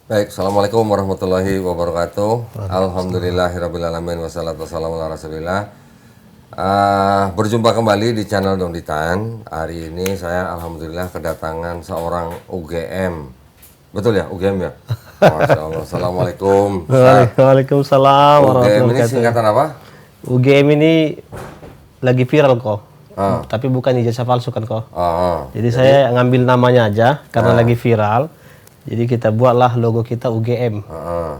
Baik, Assalamualaikum warahmatullahi wabarakatuh. Alhamdulillahirrabbilalamin. Wassalatu wassalamu ala rasulillah. Berjumpa kembali di channel Dongditan. Hari ini saya alhamdulillah kedatangan seorang UGM. Betul ya, UGM ya? Masya Allah. Assalamualaikum. Waalaikumsalam UGM ini warahmatullahi wabarakatuh. singkatan apa? UGM ini lagi viral kok, tapi bukan ijazah palsu kan kok. Jadi saya ngambil namanya aja karena lagi viral. Jadi kita buatlah logo kita UGM,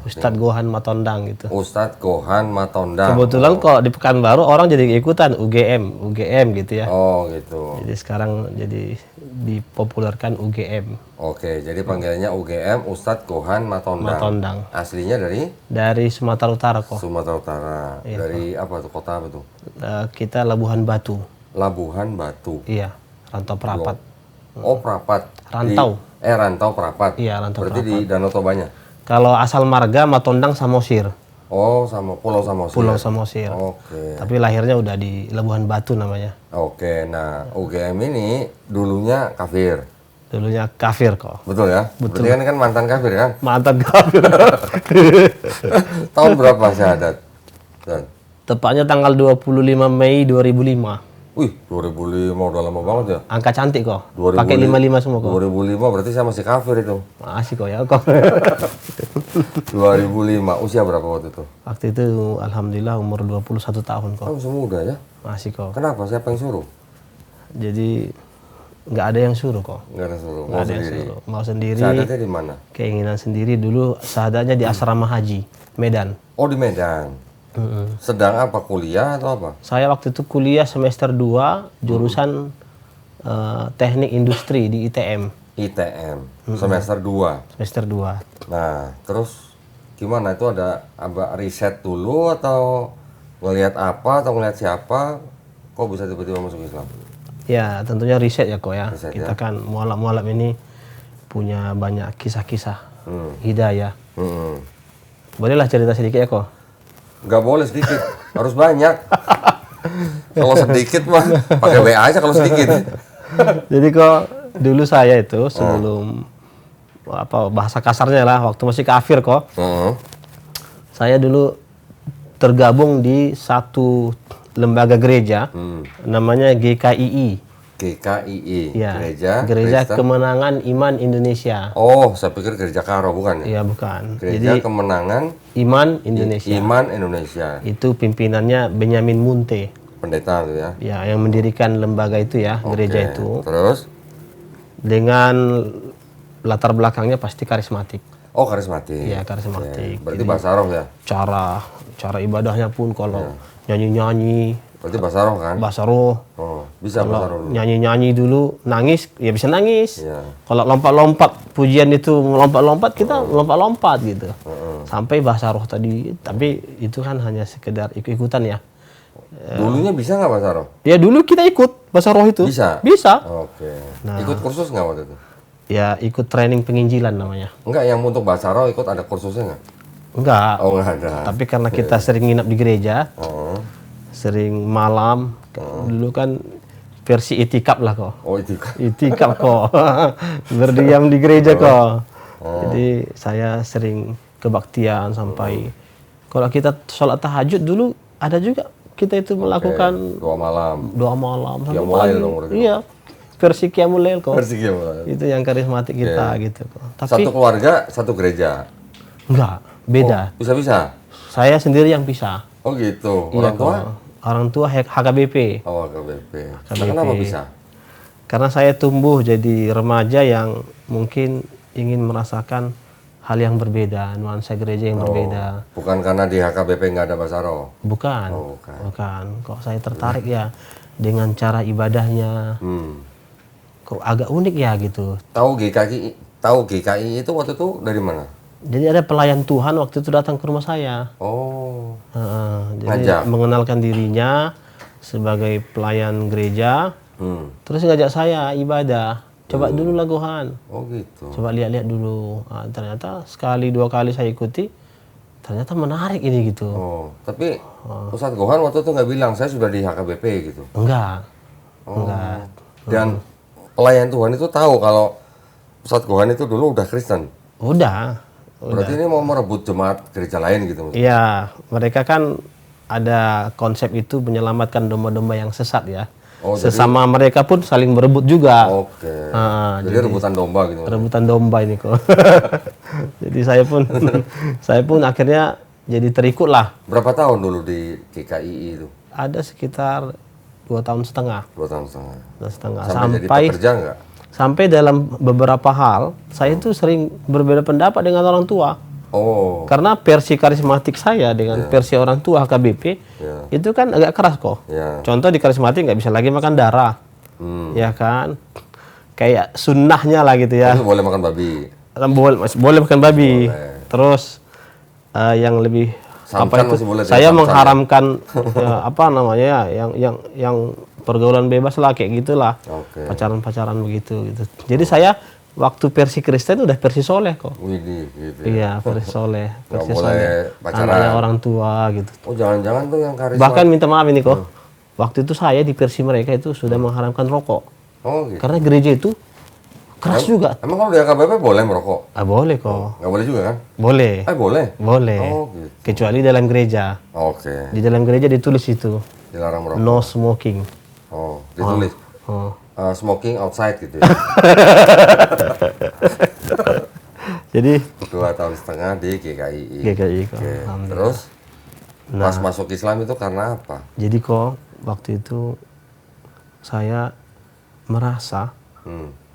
Ustadz Gohan Matondang gitu. Ustadz Gohan Matondang. Kebetulan kok di Pekanbaru orang jadi ikutan UGM gitu ya. Oh gitu. Jadi sekarang jadi dipopulerkan UGM. Oke, jadi panggilannya UGM Ustadz Gohan Matondang. Matondang. Aslinya Dari Sumatera Utara kok. Sumatera Utara. Dari apa tuh, kota apa tuh? Kita Labuhan Batu. Labuhan Batu. Iya, Rantau Prapat. Oh, Prapat. Rantau. Rantau Prapat. Iya, Rantau Berarti Prapat. di Danau Tobanya. Kalau asal marga Matondang Samosir. Oh, sama Pulau Samosir. Pulau Samosir. Oke. Tapi lahirnya udah di Labuhan Batu namanya. Oke, nah UGM ini dulunya kafir. Dulunya kafir kok. Betul ya? Betul. Berarti kan mantan kafir kan? Mantan kafir. Tahun berapa syahadat? Dan, Tepatnya tanggal 25 Mei 2005. wih, 2005 udah lama banget ya? Angka cantik kok. 2005. Pakai 55 semua kok. 2005 berarti saya masih kafir itu. Masih kok ya kok. 2005, usia berapa waktu itu? Waktu itu alhamdulillah umur 21 tahun kok. Oh, masih muda ya? Masih kok. Kenapa? Siapa yang suruh? Jadi nggak ada yang suruh kok. Nggak ada suruh, Nggak mau ada yang sendiri. suruh. Mau sendiri. Syahadatnya di mana? Keinginan sendiri dulu syahadatnya di asrama haji Medan. Oh, di Medan. Sedang apa? Kuliah atau apa? Saya waktu itu kuliah semester 2 jurusan teknik industri di ITM. ITM, semester 2. Semester 2. Nah, terus gimana? Itu ada riset dulu atau ngelihat apa atau ngelihat siapa? Kok bisa tiba-tiba masuk Islam? Ya, tentunya riset ya kok ya. Riset, Kita kan mualaf-mualaf ini punya banyak kisah-kisah hidayah. Hmm. Bolehlah cerita sedikit ya kok. Nggak boleh sedikit, harus banyak. Kalau sedikit mah pakai WA aja kalau sedikit. Jadi kok dulu saya itu sebelum apa bahasa kasarnya lah waktu masih kafir kok. Saya dulu tergabung di satu lembaga gereja namanya GKII. GKII, Ya, Gereja Kristen. Kemenangan Iman Indonesia. Oh, saya pikir Gereja Karo, bukan ya? Iya, bukan. Gereja Jadi Kemenangan Iman Indonesia. Iman Indonesia. Itu pimpinannya Benyamin Munte. Pendeta tuh ya. Ya, yang mendirikan lembaga itu ya, gereja itu. Terus? Dengan latar belakangnya pasti karismatik. Oh, karismatik. Iya, karismatik. Berarti bahasa roh ya? Cara ibadahnya pun kalau nyanyi-nyanyi, Berarti bahasa roh kan? bahasa roh. Oh, bisa bahasa roh dulu. Nyanyi-nyanyi dulu, nangis, ya bisa nangis. Iya. Kalau lompat-lompat, pujian itu lompat-lompat, kita lompat-lompat gitu. Sampai bahasa roh tadi, tapi itu kan hanya sekedar ikut-ikutan ya. Dulunya bisa nggak bahasa roh? Ya dulu kita ikut bahasa roh itu. Bisa? Bisa. Oke. Ikut kursus nggak waktu itu? Ya ikut training penginjilan namanya. Enggak, yang untuk bahasa roh ikut ada kursusnya nggak? Enggak. Oh, nggak ada. Tapi karena kita sering nginap di gereja, Oh. sering malam, dulu kan versi itikaf lah kok. Oh, itu kan. Itikaf kok. Berdiam di gereja kok. Jadi saya sering kebaktian sampai kalau kita sholat tahajud dulu ada juga kita itu melakukan Doa malam. doa malam sampai Qiyamul lail pagi. dong berarti. Iya. Versi Qiyamul Lail kok. Versi gimana? Itu yang karismatik kita gitu kok. Tapi Satu keluarga, satu gereja. enggak, beda. Bisa-bisa? Saya sendiri yang pisah. Oh gitu. Iya, Orang tua? kok. Orang tua HKBP. Oh, KBP. KBP. Kenapa bisa? Karena saya tumbuh jadi remaja yang mungkin ingin merasakan hal yang berbeda, nuansa gereja yang berbeda. Bukan karena di HKBP nggak ada bahasa roh? Bukan, Oh, bukan. bukan. Kok saya tertarik ya dengan cara ibadahnya. Kok agak unik ya gitu. Tahu GKI itu waktu itu dari mana? Jadi ada pelayan Tuhan waktu itu datang ke rumah saya. Oh, Jadi ngajak? mengenalkan dirinya sebagai pelayan gereja. Terus ngajak saya ibadah. Coba dulu lah Gohan. Oh gitu. Coba lihat-lihat dulu. Ternyata sekali dua kali saya ikuti, ternyata menarik ini gitu. Oh, tapi Ustadz Gohan waktu itu nggak bilang saya sudah di HKBP gitu. Enggak. Oh. Enggak. Dan pelayan Tuhan itu tahu kalau Ustadz Gohan itu dulu udah Kristen. Udah. Berarti ini mau merebut jemaat gereja lain gitu? Iya, mereka kan ada konsep itu menyelamatkan domba-domba yang sesat ya. Oh, Sesama mereka pun saling berebut juga. Oke. Jadi rebutan domba gitu? Rebutan domba ini kok. Jadi saya pun akhirnya jadi terikut lah. Berapa tahun dulu di GKII itu? Ada sekitar 2,5 tahun. 2 tahun setengah. 2,5 Sampai jadi pekerja nggak? Sampai dalam beberapa hal, saya itu sering berbeda pendapat dengan orang tua. Oh. Karena versi karismatik saya dengan versi orang tua HKBP, itu kan agak keras kok. Contoh di karismatik nggak bisa lagi makan darah. Ya kan? Kayak sunnahnya lah gitu ya. Boleh makan babi? Boleh makan babi. Terus yang lebih Samkan masih boleh saya mengharamkan apa namanya ya, yang pergaulan bebas lah kayak gitulah. Pacaran-pacaran begitu gitu. Jadi saya waktu versi Kristen udah versi soleh kok. Widih, gitu. Iya, versi soleh. Versi soleh. Anaknya orang tua gitu. Oh, jangan-jangan tuh yang karisma. Bahkan minta maaf ini kok. Waktu itu saya di versi mereka itu sudah mengharamkan rokok. Oh, gitu. Karena gereja itu keras juga. Emang kalau di AKBP boleh merokok? Boleh kok. Nggak boleh juga kan? Boleh. Boleh? Boleh. Oh, gitu. Kecuali dalam gereja. Oke. Di dalam gereja ditulis itu. Dilarang merokok? No smoking. Oh, ditulis? Smoking outside gitu ya? Jadi 2,5 tahun di GKII. GKI kok. Oke. Terus pas masuk Islam itu karena apa? Jadi kok waktu itu saya merasa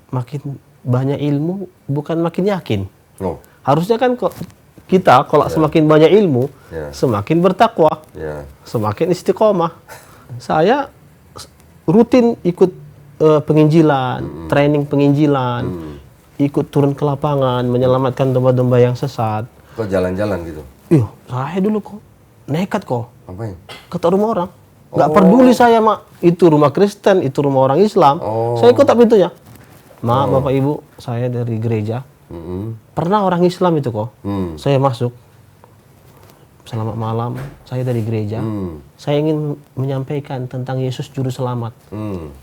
makin banyak ilmu bukan makin yakin. Oh. Harusnya kan kok kita kalau semakin banyak ilmu semakin bertakwa, semakin istiqomah. Saya rutin ikut penginjilan, training penginjilan, ikut turun ke lapangan menyelamatkan domba-domba yang sesat. Kok jalan-jalan gitu? Iya, saya dulu kok nekat kok. Apain? Ke rumah orang. Nggak peduli saya, Mak. Itu rumah Kristen, itu rumah orang Islam. Saya ikut pintunya. Mak, Bapak Ibu, saya dari gereja. Pernah orang Islam itu kok. Saya masuk. Selamat malam, saya dari gereja. Saya ingin menyampaikan tentang Yesus Juru Selamat.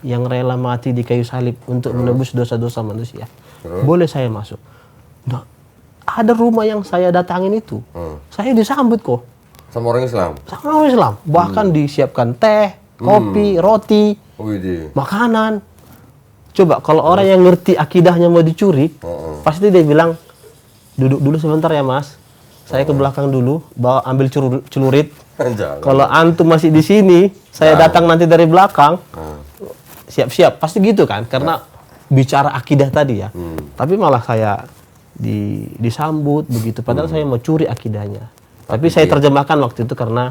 Yang rela mati di kayu salib untuk menebus dosa-dosa manusia. Boleh saya masuk? Nah, ada rumah yang saya datangin itu. Saya disambut kok. Sama orang Islam? Sama orang Islam. Bahkan disiapkan teh, kopi, roti, makanan. Coba kalau orang yang ngerti akidahnya mau dicuri, pasti dia bilang, duduk dulu sebentar ya Mas. Saya ke belakang dulu, bawa ambil celurit. Kalau antum masih di sini, saya datang nanti dari belakang. Siap-siap, pasti gitu kan? Karena bicara akidah tadi ya. Tapi malah saya disambut begitu. Padahal saya mau curi akidahnya. Tapi saya terjemahkan waktu itu karena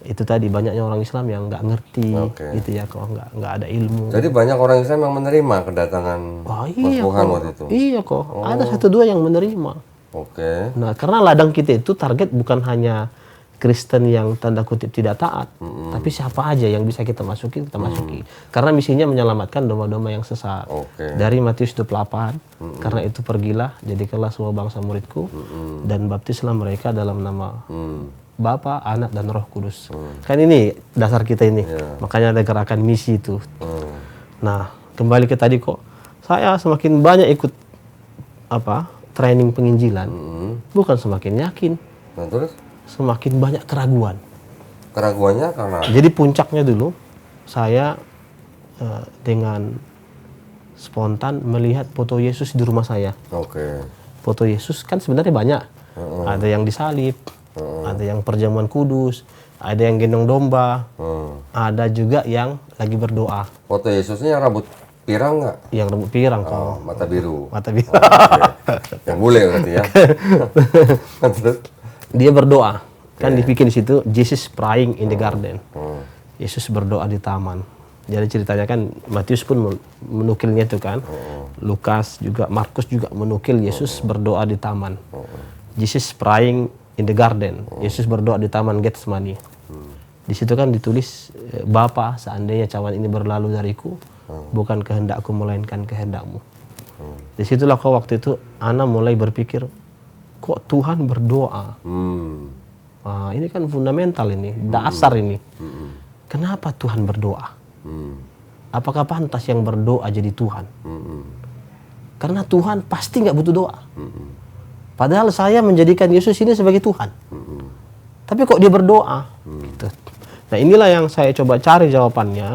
itu tadi banyaknya orang Islam yang nggak ngerti gitu ya, kalau nggak ada ilmu. Jadi banyak orang Islam yang menerima kedatangan Mas Bohan waktu itu? Iya kok, ada 1-2 yang menerima. Nah, karena ladang kita itu target bukan hanya Kristen yang tanda kutip tidak taat, tapi siapa aja yang bisa kita masuki, kita masuki. Karena misinya menyelamatkan domba-domba yang sesat. Dari Matius 28, karena itu pergilah, jadikanlah semua bangsa muridku, dan baptislah mereka dalam nama Bapa, Anak, dan Roh Kudus. Kan ini dasar kita ini. Makanya ada gerakan misi itu. Nah, kembali ke tadi kok, saya semakin banyak ikut training penginjilan, bukan semakin yakin. Nah, terus? Semakin banyak keraguan. Keraguannya karena? Jadi puncaknya dulu, saya dengan spontan melihat foto Yesus di rumah saya. Foto Yesus kan sebenarnya banyak. Ada yang disalib, ada yang perjamuan kudus, ada yang gendong domba, ada juga yang lagi berdoa. Foto Yesusnya yang rambut pirang nggak? Yang rambut pirang kok. Mata biru. Mata biru. Yang bule berarti ya. Dia berdoa. Kan dibikin di situ Jesus praying in the garden. Yesus berdoa di taman. Jadi ceritanya kan Matius pun menukilnya itu kan. Lukas juga, Markus juga menukil Yesus berdoa di taman. Jesus praying in the garden. Yesus berdoa di taman Getsemani. Di situ kan ditulis, Bapa, seandainya cawan ini berlalu dariku, bukan kehendakku melainkan kehendakmu. Disitulah kok waktu itu Ana mulai berpikir, kok Tuhan berdoa? Nah, ini kan fundamental ini, dasar ini. Kenapa Tuhan berdoa? Apakah pantas yang berdoa jadi Tuhan? Karena Tuhan pasti nggak butuh doa. Padahal saya menjadikan Yesus ini sebagai Tuhan. Tapi kok dia berdoa? Gitu. Nah inilah yang saya coba cari jawabannya,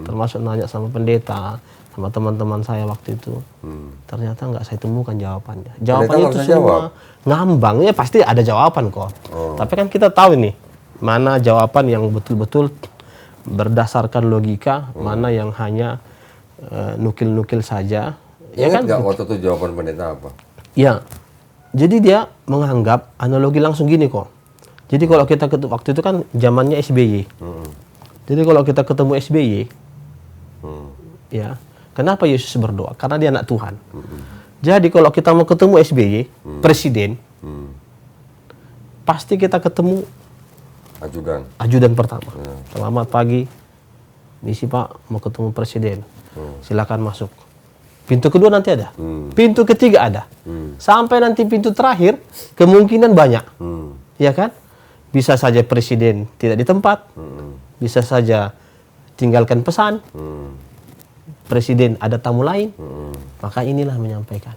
termasuk nanya sama pendeta, sama teman-teman saya waktu itu. Ternyata nggak saya temukan jawabannya. Jawabannya itu semua ngambang. Ya pasti ada jawaban kok. Tapi kan kita tahu ini, mana jawaban yang betul-betul berdasarkan logika, mana yang hanya nukil-nukil saja. Ya kan? Nggak waktu itu jawaban pendeta apa? Ya, jadi dia menganggap analogi langsung gini kok. Jadi kalau kita waktu itu kan zamannya SBY. Jadi kalau kita ketemu SBY, ya, kenapa Yesus berdoa? Karena dia anak Tuhan. Jadi kalau kita mau ketemu SBY, presiden, pasti kita ketemu ajudan pertama. Selamat pagi, misi Pak, mau ketemu presiden. Silakan masuk. Pintu kedua nanti ada, pintu ketiga ada, sampai nanti pintu terakhir kemungkinan banyak, ya kan? Bisa saja presiden tidak di tempat, bisa saja tinggalkan pesan, presiden ada tamu lain, maka inilah menyampaikan.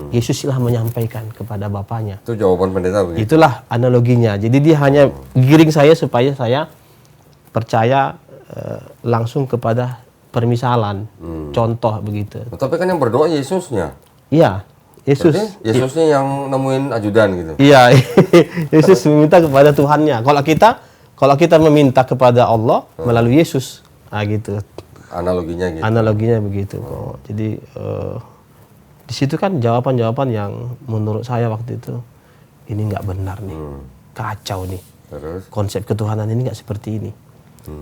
Yesuslah menyampaikan kepada Bapaknya. Itu jawaban pendeta begitu. Itulah analoginya. Jadi dia hanya giring saya supaya saya percaya langsung kepada permisalan, contoh begitu. Tapi kan yang berdoa Yesusnya. Iya, Yesus. Berarti Yesusnya yang nemuin ajudan gitu. Iya, Yesus meminta kepada Tuhannya. Kalau kita meminta kepada Allah melalui Yesus, nah gitu. Analoginya gitu. Analoginya begitu kok. Jadi di situ kan jawaban-jawaban yang menurut saya waktu itu ini nggak benar nih, kacau nih. Terus? Konsep ketuhanan ini nggak seperti ini.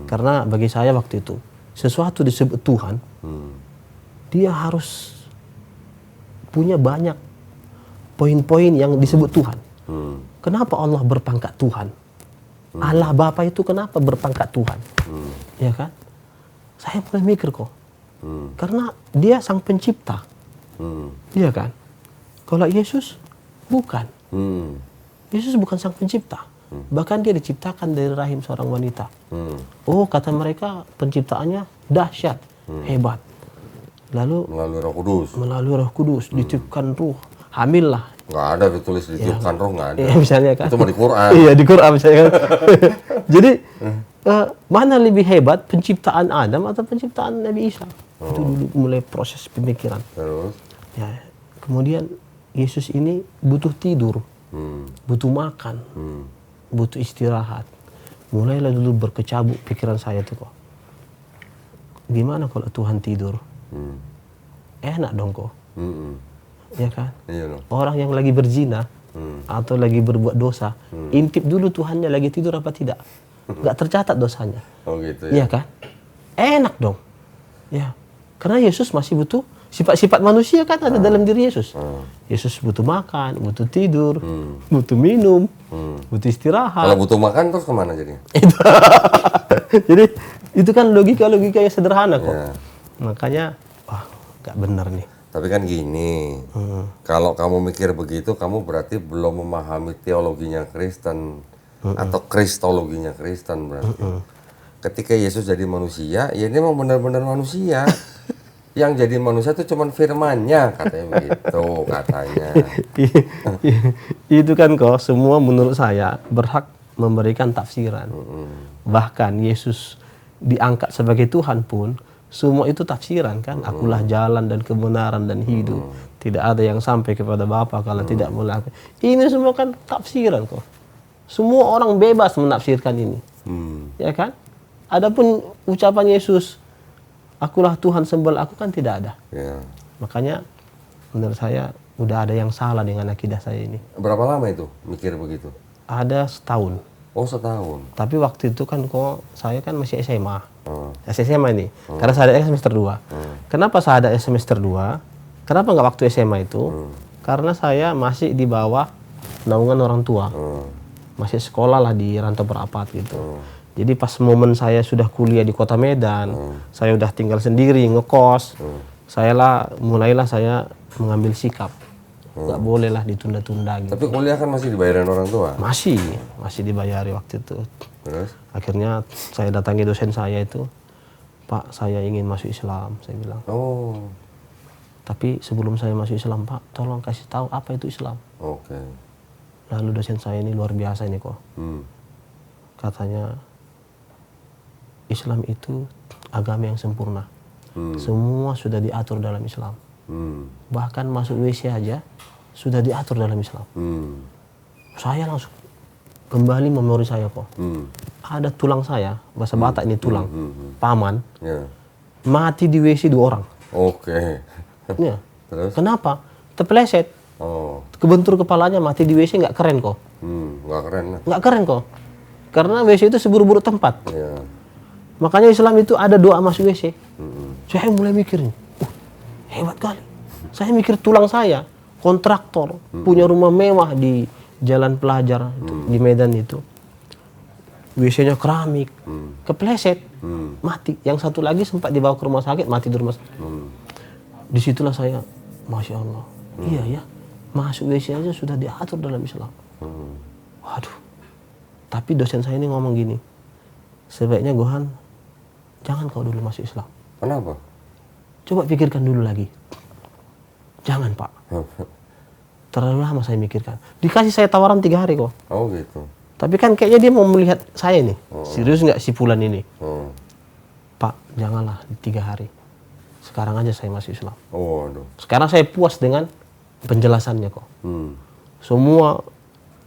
Karena bagi saya waktu itu sesuatu disebut Tuhan, dia harus punya banyak poin-poin yang disebut Tuhan. Kenapa Allah berpangkat Tuhan? Allah Bapa itu kenapa berpangkat Tuhan? Ya kan? Saya mulai mikir kok. Karena dia sang pencipta. Iya kan? Kalau Yesus bukan. Yesus bukan sang pencipta. Bahkan dia diciptakan dari rahim seorang wanita. Oh, kata mereka penciptaannya dahsyat, hebat. Lalu melalui Roh Kudus ditiupkan ruh, hamil lah. Nggak ada ditulis ditiupkan roh, nggak ada. Ya, misalnya kan. Itu mah di Quran. Iya, di Quran misalnya kan. Jadi mana lebih hebat, penciptaan Adam atau penciptaan Nabi Isa? Itu dulu mulai proses pemikiran. Terus? Ya, kemudian Yesus ini butuh tidur, butuh makan, butuh istirahat. Mulailah dulu berkecabuk pikiran saya tuh kok. Gimana kalau Tuhan tidur? Enak dong kok. Ya kan? Iya dong. Orang yang lagi berzina atau lagi berbuat dosa, intip dulu Tuhannya lagi tidur apa tidak. Nggak tercatat dosanya. Oh gitu Iya ya. kan? Enak dong. Ya. Karena Yesus masih butuh sifat-sifat manusia kan ada dalam diri Yesus. Yesus butuh makan, butuh tidur, butuh minum, butuh istirahat. Kalau butuh makan terus kemana jadinya? Jadi itu kan logika-logika yang sederhana kok. Ya. Makanya, wah, nggak benar nih. Tapi kan gini, kalau kamu mikir begitu, kamu berarti belum memahami teologinya Kristen atau kristologinya Kristen berarti. Ketika Yesus jadi manusia, ya ini memang benar-benar manusia. Yang jadi manusia itu cuma firman-Nya, katanya begitu, katanya. Itu kan kok semua menurut saya berhak memberikan tafsiran. Bahkan Yesus diangkat sebagai Tuhan pun, semua itu tafsiran kan. Akulah jalan dan kebenaran dan hidup. Tidak ada yang sampai kepada Bapa kalau tidak melakukan. Ini semua kan tafsiran kok. Semua orang bebas menafsirkan ini. Ya kan? Adapun ucapan Yesus, akulah Tuhan sembel aku, kan tidak ada. Ya. Makanya menurut saya udah ada yang salah dengan akidah saya ini. Berapa lama itu mikir begitu? Ada setahun. Oh, setahun. Tapi waktu itu kan kok saya kan masih SMA. SMA ini. Karena saya ada semester 2. Kenapa saya ada semester 2? Kenapa nggak waktu SMA itu? Karena saya masih di bawah naungan orang tua. Masih sekolah lah di Rantau Perapat gitu. Jadi pas momen saya sudah kuliah di Kota Medan, saya udah tinggal sendiri, ngekos, mulailah saya mengambil sikap. Nggak boleh lah ditunda-tunda gitu. Tapi kuliah kan masih dibayarin orang tua? Masih dibayari waktu itu. Terus? Akhirnya saya datangi dosen saya itu, Pak, saya ingin masuk Islam, saya bilang. Oh. Tapi sebelum saya masuk Islam, Pak, tolong kasih tahu apa itu Islam. Oke. Lalu dosen saya ini luar biasa ini kok. Katanya, Islam itu agama yang sempurna. Semua sudah diatur dalam Islam. Bahkan masuk WC aja sudah diatur dalam Islam. Saya langsung kembali memori saya kok. Ada tulang saya, bahasa Batak ini tulang, paman, Ya. mati di WC 2 orang. Oke. Ya. Terus? Kenapa? Terpeleset. Oh. Kebentur kepalanya, mati di WC, nggak keren kok. Nggak keren lah. Nggak keren kok. Karena WC itu seburuk-buruk tempat. Ya. Makanya Islam itu ada doa masuk WC. Saya mulai mikir nih, hebat kali. Saya mikir tulang saya, kontraktor, punya rumah mewah di Jalan Pelajar, itu, di Medan itu. WC-nya keramik, kepleset, mati. Yang satu lagi sempat dibawa ke rumah sakit, mati di rumah sakit. Disitulah saya, Masya Allah, iya ya, masuk WC aja sudah diatur dalam Islam. Waduh. Tapi dosen saya ini ngomong gini, sebaiknya Gohan, jangan kau dulu masuk Islam. Kenapa? Coba pikirkan dulu lagi. Jangan, Pak. Terlalu lama saya mikirkan. Dikasih saya tawaran 3 hari kok. Oh gitu. Tapi kan kayaknya dia mau melihat saya nih. Serius nggak si Fulan ini? Pak, janganlah di 3 hari. Sekarang aja saya masuk Islam. Oh, aduh. Sekarang saya puas dengan penjelasannya kok.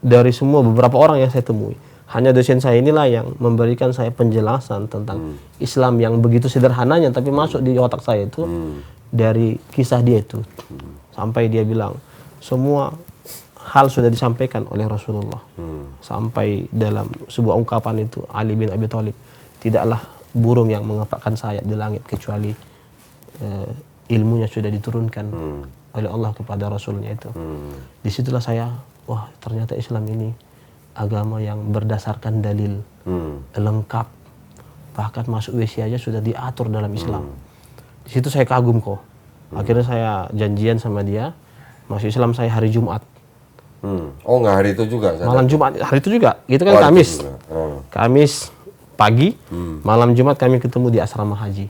Dari semua beberapa orang yang saya temui, hanya dosen saya inilah yang memberikan saya penjelasan tentang Islam yang begitu sederhananya, tapi masuk di otak saya itu dari kisah dia itu. Sampai dia bilang, semua hal sudah disampaikan oleh Rasulullah. Sampai dalam sebuah ungkapan itu, Ali bin Abi Thalib, tidaklah burung yang mengepakkan sayap di langit kecuali ilmunya sudah diturunkan oleh Allah kepada Rasulnya itu. Disitulah saya, wah ternyata Islam ini agama yang berdasarkan dalil, lengkap, bahkan masuk WC aja sudah diatur dalam Islam. Di situ saya kagum kok. Akhirnya saya janjian sama dia, masuk Islam saya hari Jumat. Oh nggak hari itu juga? Malam Jumat, hari itu juga, gitu kan Kamis. Kamis pagi, malam Jumat kami ketemu di asrama haji.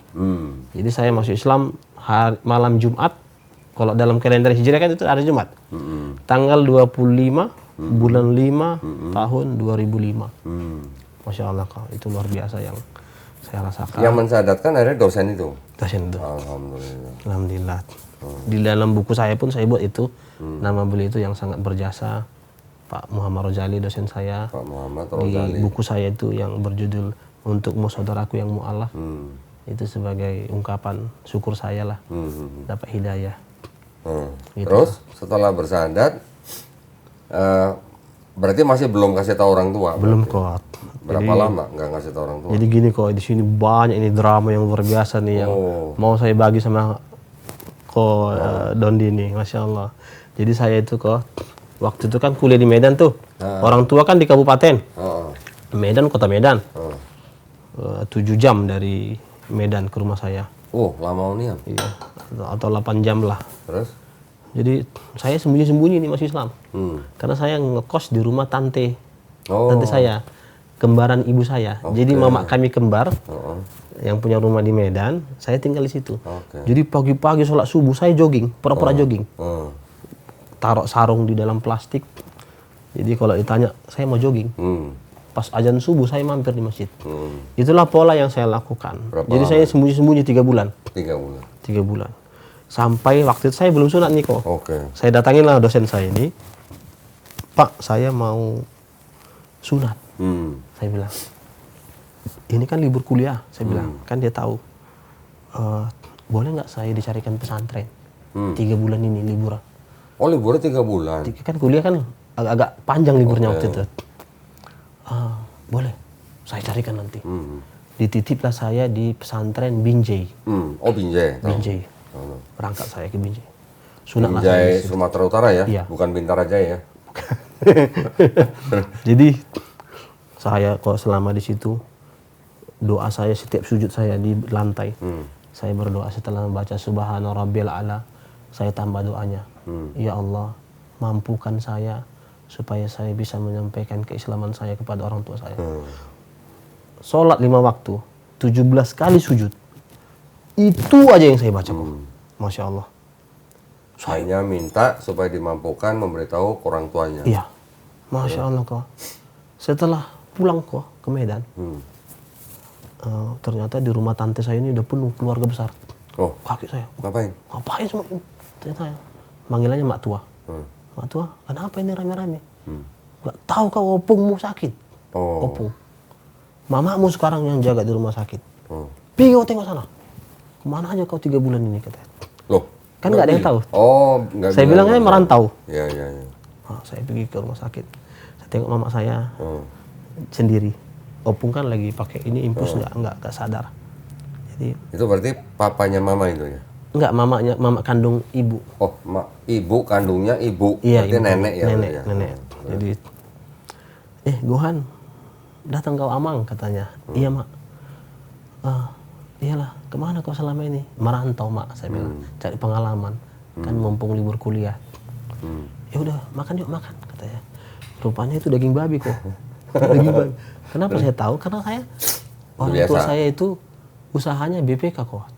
Jadi saya masuk Islam malam Jumat, kalau dalam kalender Hijriah kan itu hari Jumat. Tanggal 25 bulan 5 tahun 2005. Masya Allah kok, itu luar biasa yang saya rasakan. Yang mensadatkan akhirnya dosen itu? Dosen itu. Alhamdulillah. Alhamdulillah. Di dalam buku saya pun saya buat itu. Nama beliau itu yang sangat berjasa, Pak Muhammad Rozali, dosen saya. Pak Muhammad Di Rozali. buku saya itu yang berjudul Untukmu Saudaraku yang Mu'alaf. Itu sebagai ungkapan syukur saya lah, dapat hidayah. Gitu. Terus setelah bersahadat, berarti masih belum kasih tahu orang tua? Belum berarti? kok. Berapa lama nggak ngasih tahu orang tua? Jadi gini kok, di sini banyak ini drama yang luar biasa nih yang mau saya bagi sama Dondi nih, Masya Allah. Jadi saya itu kok, waktu itu kan kuliah di Medan tuh. Orang tua kan di kabupaten. Medan, kota Medan. 7 jam dari Medan ke rumah saya. Oh, lama nih ya? Iya, atau 8 jam lah. Terus? Jadi saya sembunyi-sembunyi nih masuk Islam. Karena saya ngekos di rumah tante. Tante saya, kembaran ibu saya. Jadi mama kami kembar. Yang punya rumah di Medan, saya tinggal di situ. Jadi pagi-pagi sholat subuh saya jogging, pura-pura jogging. Taruh sarung di dalam plastik. Jadi kalau ditanya, saya mau jogging. Pas azan subuh saya mampir di masjid. Itulah pola yang saya lakukan. Jadi saya sembunyi-sembunyi 3 bulan. 3 bulan. 3 bulan. Sampai waktu itu saya belum sunat nih kok. Saya datangin lah dosen saya ini. Pak, saya mau sunat. Saya bilang, ini kan libur kuliah. Saya bilang, kan dia tahu. Boleh nggak saya dicarikan pesantren? 3 bulan ini liburan. Oh, liburnya 3 bulan? Kan kuliah kan agak panjang liburnya waktu itu. Boleh, saya carikan nanti. Dititiplah saya di pesantren Binjai. Oh, Binjai. Binjai. Berangkat saya ke Binjai. Sunatlah Binjai saya Sumatera Utara ya? Iya. Bukan Bintaraja ya? Jadi saya kok selama di situ, doa saya setiap sujud saya di lantai. Saya berdoa setelah membaca Subhana Rabbil A'la, saya tambah doanya. Ya Allah, mampukan saya supaya saya bisa menyampaikan keislaman saya kepada orang tua saya. Sholat 5 waktu, 17 kali sujud. Itu aja yang saya baca kok. Masya Allah. hanya minta supaya dimampukan memberitahu ke orang tuanya. Iya, Masya Allah kok. Setelah pulang kok ke Medan, ternyata di rumah tante saya ini udah penuh keluarga besar. Oh, Kakek saya, ngapain? ngapain semua ini? Ternyata manggilannya Mak Tua. Mak Tua, kenapa ini rame-rame? Gak tahu kau opungmu sakit. Oh. Opung. Mamamu sekarang yang jaga di rumah sakit. Oh. Pergi kau tengok sana. Kemana aja kau 3 bulan ini katanya. Loh, Kan nggak ada yang tahu. Oh, nggak Saya bilang aja merantau. Iya, iya, iya. Nah, saya pergi ke rumah sakit. Saya tengok mama saya sendiri. Opung kan lagi pakai ini infus nggak sadar. Jadi Itu berarti papanya mama itu ya? nggak mama kandung ibu. Oh, ibu kandungnya ibu. Iya, Berarti ibu. nenek ya? Nenek, berarti ya? nenek. Jadi, Gohan, datang kau Amang katanya. Iya mak. Iyalah, kemana kau selama ini? Merantau mak, saya bilang. Cari pengalaman. Kan mumpung libur kuliah. Ya udah, makan yuk makan katanya. Rupanya itu daging babi kok. Daging babi. Kenapa saya tahu? Karena orang tua saya itu usahanya BPK kok.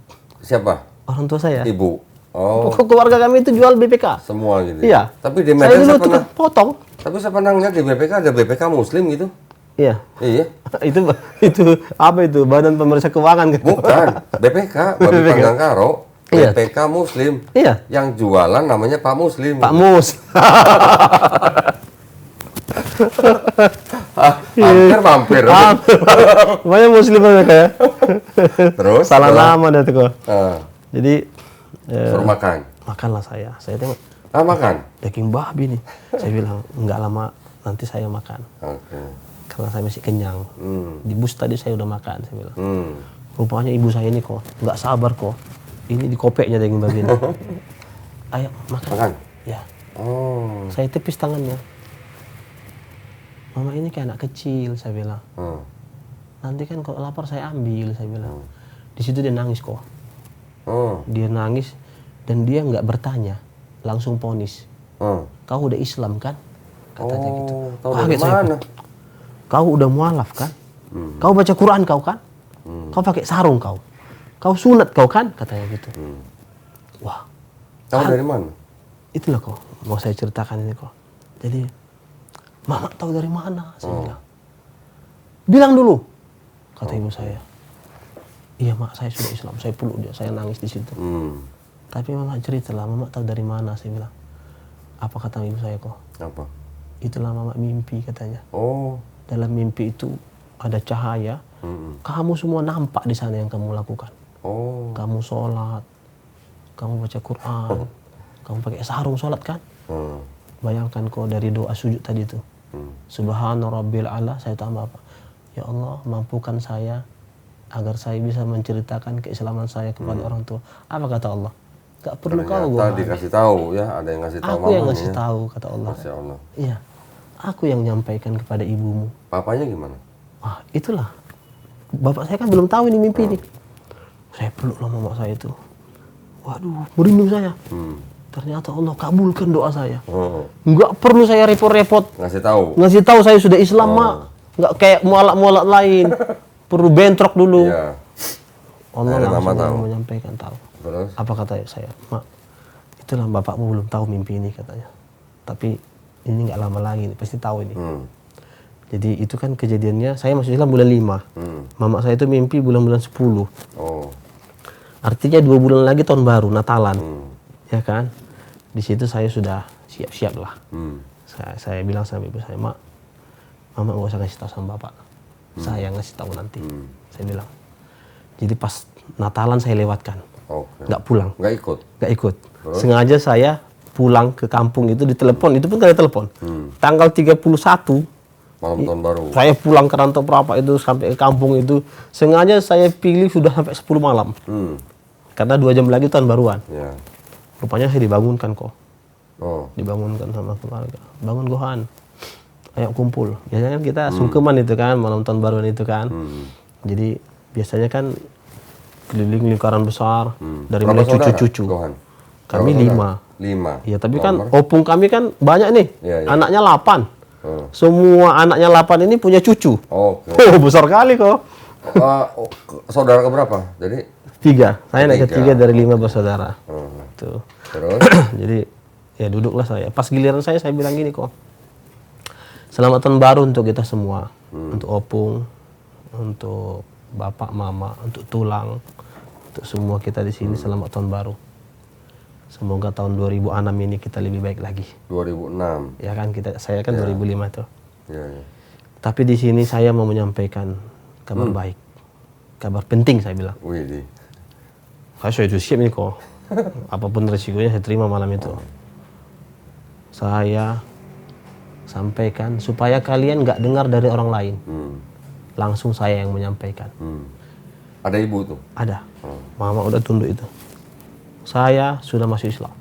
Siapa? Orang tua saya. Ibu. Oh, Keluarga kami itu jual BPK. semua gitu. Iya. Tapi di Saya Medan dulu saya pernah, potong. tapi saya pernah ngeliat di BPK ada BPK Muslim gitu. Iya. Iya. itu apa itu? Badan Pemeriksa Keuangan gitu. Bukan, BPK, Babi Panggang Karo. Iya. BPK Muslim. Iya. Yang jualan namanya Pak Muslim. Pak Mus. Mampir. Banyak muslim aja kayak. Terus? Salah setelah- nama deh tuh kok. Jadi Suruh makan. makanlah saya. Saya tengok Makan. daging babi nih. Saya bilang enggak lama nanti saya makan. Oke. Karena saya masih kenyang. Di bus tadi saya udah makan. Saya bilang. Hmm. Rupanya ibu saya ini kok nggak sabar kok. Ini dikopeknya daging babi ini. Ayo makan. Makan? Ya. Oh. Saya tepis tangannya. Mama ini kayak anak kecil, saya bilang. Nanti kan kalau lapar saya ambil, saya bilang. Di situ dia nangis kok. Oh. Dia nangis dan dia nggak bertanya, langsung ponis. Kau udah Islam kan? Katanya gitu. Tahu dari Kaget saya. mana? Kau udah mualaf kan? Kau baca Quran kau kan? Kau pakai sarung kau. Kau sunat kau kan? Katanya gitu. Wah. Tahu dari mana? Itulah kok mau saya ceritakan ini kok. Jadi Mama tahu dari mana? Saya bilang. Bilang dulu, kata ibu saya. Iya mak, saya sudah Islam. Saya peluk dia, saya nangis di situ. Tapi Mama ceritalah, Mama tahu dari mana? Saya bilang. Apa kata ibu saya kok? Apa? Itulah Mama mimpi katanya. Oh. Dalam mimpi itu ada cahaya. Kamu semua nampak di sana yang kamu lakukan. Oh. Kamu sholat, kamu baca Quran, kamu pakai sarung sholat kan? Bayangkan kok dari doa sujud tadi tuh. Subhana rabbil a'la, saya tambah apa? Ya Allah, mampukan saya agar saya bisa menceritakan keislaman saya kepada orang tua. Apa kata Allah? Gak perlu kau Ternyata dikasih tahu ya, ada yang ngasih tahu Aku yang mamanya ngasih ya. tahu, kata Allah. Masya Allah. Iya, aku yang nyampaikan kepada ibumu. Papanya gimana? Ah, itulah. Bapak saya kan belum tahu ini mimpi ini. Saya peluklah mama saya itu. Waduh, merinding saya. Ternyata Allah kabulkan doa saya. Nggak perlu saya repot-repot Ngasih tahu. ngasih tahu saya sudah Islam, Mak. Nggak kayak mualak-mualak lain. Perlu bentrok dulu. Iya. Allah Akhirnya Mama tahu. langsung menyampaikan tahu. Terus? Apa kata saya? Mak, itulah bapakmu belum tahu mimpi ini katanya. Tapi ini nggak lama lagi, pasti tahu ini. Jadi itu kan kejadiannya, saya masuk Islam bulan 5. Mama saya itu mimpi bulan-bulan 10. Oh. Artinya 2 bulan lagi tahun baru, Natalan. Ya kan? Di situ saya sudah siap-siap lah. Saya bilang sama ibu saya, Mak, Mama nggak usah ngasih tahu sama Bapak. Saya yang ngasih tahu nanti. Saya bilang. Jadi pas Natalan saya lewatkan. Oke. Nggak pulang. Nggak ikut? Nggak ikut. Sengaja saya pulang ke kampung itu ditelepon. Itu pun nggak ada telepon. Tanggal 31 Malam tahun baru. saya pulang ke Rantau Prapat itu sampai ke kampung itu. Sengaja saya pilih sudah sampai 10 malam. Karena 2 jam lagi tahun baruan. Ya. Rupanya saya dibangunkan kok. Oh. Dibangunkan sama keluarga. Bangun Gohan. Ayo kumpul. Biasanya kan kita sungkeman itu kan, malam tahun baruan itu kan. Jadi biasanya kan keliling lingkaran besar. Dari mulai Berapa saudara, cucu-cucu. Gohan? Kami Berapa 5. saudara? 5. Iya, tapi kan opung kami kan banyak nih. Iya, iya. Anaknya 8. Semua anaknya 8 ini punya cucu. Oke. Oh, besar kali kok. Saudara keberapa? Jadi 3. Saya anak Ketiga. ketiga dari 5 bersaudara. hmm. Tuh. Terus? Jadi ya duduklah saya. Pas giliran saya bilang gini kok. Selamat tahun baru untuk kita semua. Untuk opung, untuk bapak, mama, untuk tulang, untuk semua kita di sini selamat tahun baru. Semoga tahun 2006 ini kita lebih baik lagi. 2006. Ya kan saya kan 2005 tuh. Ya, ya. Tapi di sini saya mau menyampaikan kabar baik. Kabar penting saya bilang. Wih, di. Saya sudah siap nih kok. Apapun resikonya saya terima malam itu. Saya sampaikan supaya kalian nggak dengar dari orang lain. Langsung saya yang menyampaikan. Ada ibu tuh? Ada. Mama udah tunduk itu. Saya sudah masuk Islam.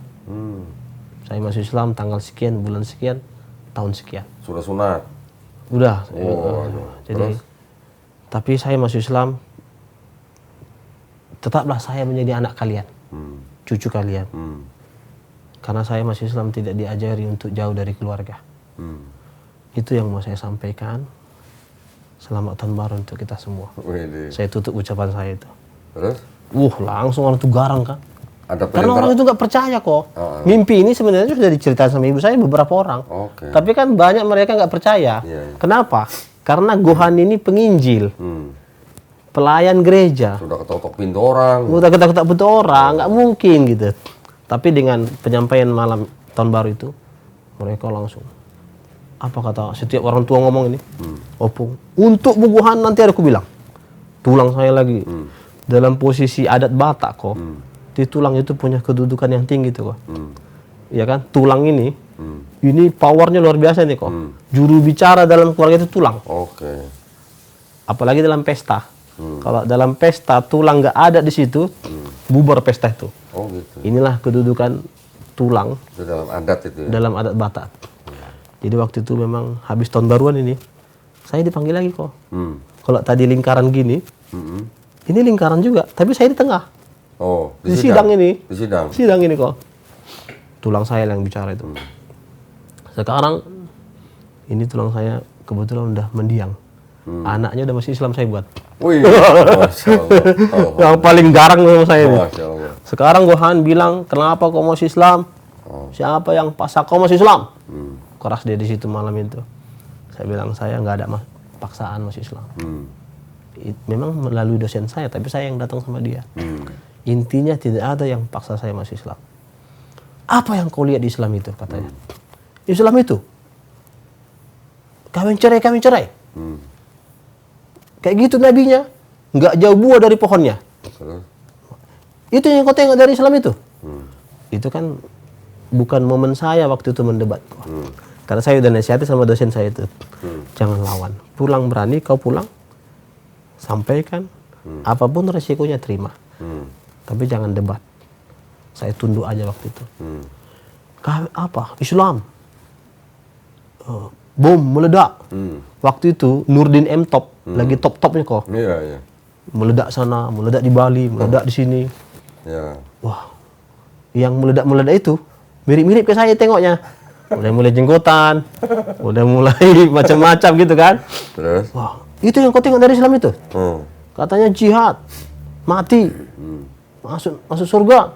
Saya masuk Islam tanggal sekian, bulan sekian, tahun sekian. Sudah sunat? Udah. Terus? Jadi, tapi saya masuk Islam. Tetaplah saya menjadi anak kalian, cucu kalian. Karena saya masih Islam tidak diajari untuk jauh dari keluarga. Itu yang mau saya sampaikan. Selamat tahun baru untuk kita semua. Wih, Saya tutup ucapan saya itu. terus? Langsung orang itu garang kan. Ada Karena orang itu nggak percaya kok. Mimpi ini sebenarnya sudah diceritakan sama ibu saya beberapa orang. Oke. Tapi kan banyak mereka nggak percaya. Iya, iya. Kenapa? Karena Gohan ini penginjil, pelayan gereja. Sudah ketok pintu orang. Udah ketak-ketak betul orang, nggak mungkin gitu. Tapi dengan penyampaian malam tahun baru itu, mereka langsung. Apa kata setiap orang tua ngomong ini? Opung. Untuk buguhan nanti aku bilang. Tulang saya lagi. Dalam posisi adat Batak kok. Di tulang itu punya kedudukan yang tinggi tuh kok. Ya kan? Tulang ini. Ini powernya luar biasa nih kok. Juru bicara dalam keluarga itu tulang. Oke. Apalagi dalam pesta. Kalau dalam pesta tulang nggak ada di situ, bubar pesta itu. Oh gitu. Inilah kedudukan tulang Itu dalam adat itu ya? dalam adat Batak. Jadi waktu itu memang habis tahun baruan ini, saya dipanggil lagi kok. Kalau tadi lingkaran gini, ini lingkaran juga, tapi saya di tengah. Oh, Di sidang ini. Di sidang? Sidang ini kok. Tulang saya yang bicara itu. Sekarang, ini tulang saya kebetulan udah mendiang. Anaknya udah masih Islam saya buat. Wih, Masya Allah. Oh, Yang paling garang sama saya ini. Masya Allah. Sekarang Gohan bilang, kenapa kau masih Islam? Siapa yang paksa kau masih Islam? Keras dia di situ malam itu. Saya bilang, saya nggak ada paksaan masih Islam. Memang melalui dosen saya, tapi saya yang datang sama dia. Intinya tidak ada yang paksa saya masuk Islam. Apa yang kau lihat di Islam itu, katanya. Islam itu, kawin cerai. Kayak gitu nabinya, nggak jauh buah dari pohonnya. Terus? Itu yang kau tengok dari Islam itu. Itu kan bukan momen saya waktu itu mendebat. Karena saya udah nasihati sama dosen saya itu. Jangan lawan. Pulang berani, kau pulang. Sampaikan. Apapun resikonya terima. Tapi jangan debat. Saya tunduk aja waktu itu. Apa? Islam. Bom meledak. Waktu itu Nurdin M Top. Lagi top-topnya kok. Iya, iya. Meledak sana, meledak di Bali, meledak di sini. Ya. Wah, yang meledak-meledak itu mirip-mirip ke saya tengoknya. Udah mulai jenggotan, udah mulai macam-macam gitu kan. Terus? Wah, itu yang kau tengok dari Islam itu. Katanya jihad, mati, masuk surga.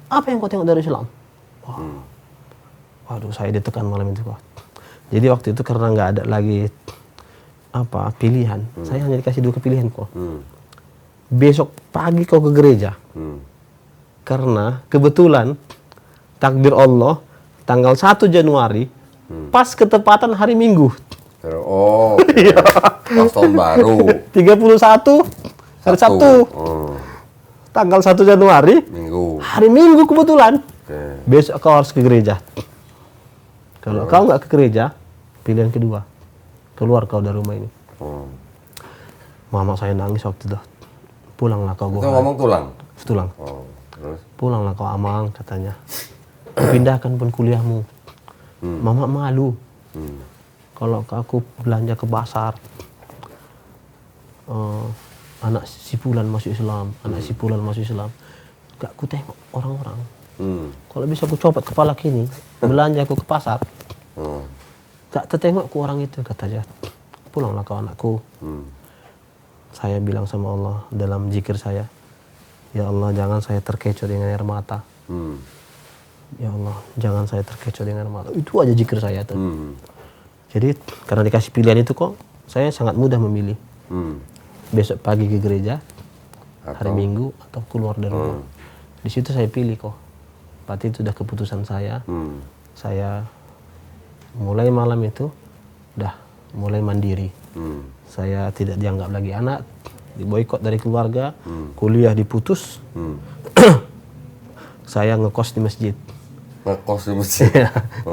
Apa yang kau tengok dari Islam? Wah. Waduh, saya ditekan malam itu kok. Jadi waktu itu karena nggak ada lagi pilihan, saya hanya dikasih 2 pilihan kok. Besok pagi kau ke gereja. Karena kebetulan takdir Allah tanggal 1 Januari pas ketepatan hari Minggu. Oh, pas tahun baru. 31 hari Sabtu. Tanggal 1 Januari. Minggu. Hari Minggu kebetulan. Oke. Besok kau harus ke gereja. Kalau kau nggak ke gereja, pilihan kedua. Keluar kau dari rumah ini. Mama saya nangis waktu itu. Pulanglah kau Itu Gohan. ngomong tulang? Tulang. Oh, terus? Pulanglah kau Amang, katanya. Pindahkan pun kuliahmu. Mama malu. Kalau aku belanja ke pasar, anak si Fulan masuk Islam, anak si Fulan masuk Islam. Gak ku tengok orang-orang. Kalau bisa aku copot kepala kini, belanja aku ke pasar. Gak tertengok ku orang itu, katanya. Pulanglah kau anakku. saya bilang sama Allah dalam zikir saya, ya Allah jangan saya terkecoh dengan air mata. Ya Allah jangan saya terkecoh dengan air mata. Itu aja zikir saya tuh. Jadi karena dikasih pilihan itu kok, saya sangat mudah memilih. Besok pagi ke gereja, hari Minggu atau keluar dari rumah. Di situ saya pilih kok. Berarti itu udah keputusan saya. Saya mulai malam itu udah mulai mandiri. Saya tidak dianggap lagi anak, diboikot dari keluarga, kuliah diputus. Saya ngekos di masjid. Ngekos di masjid.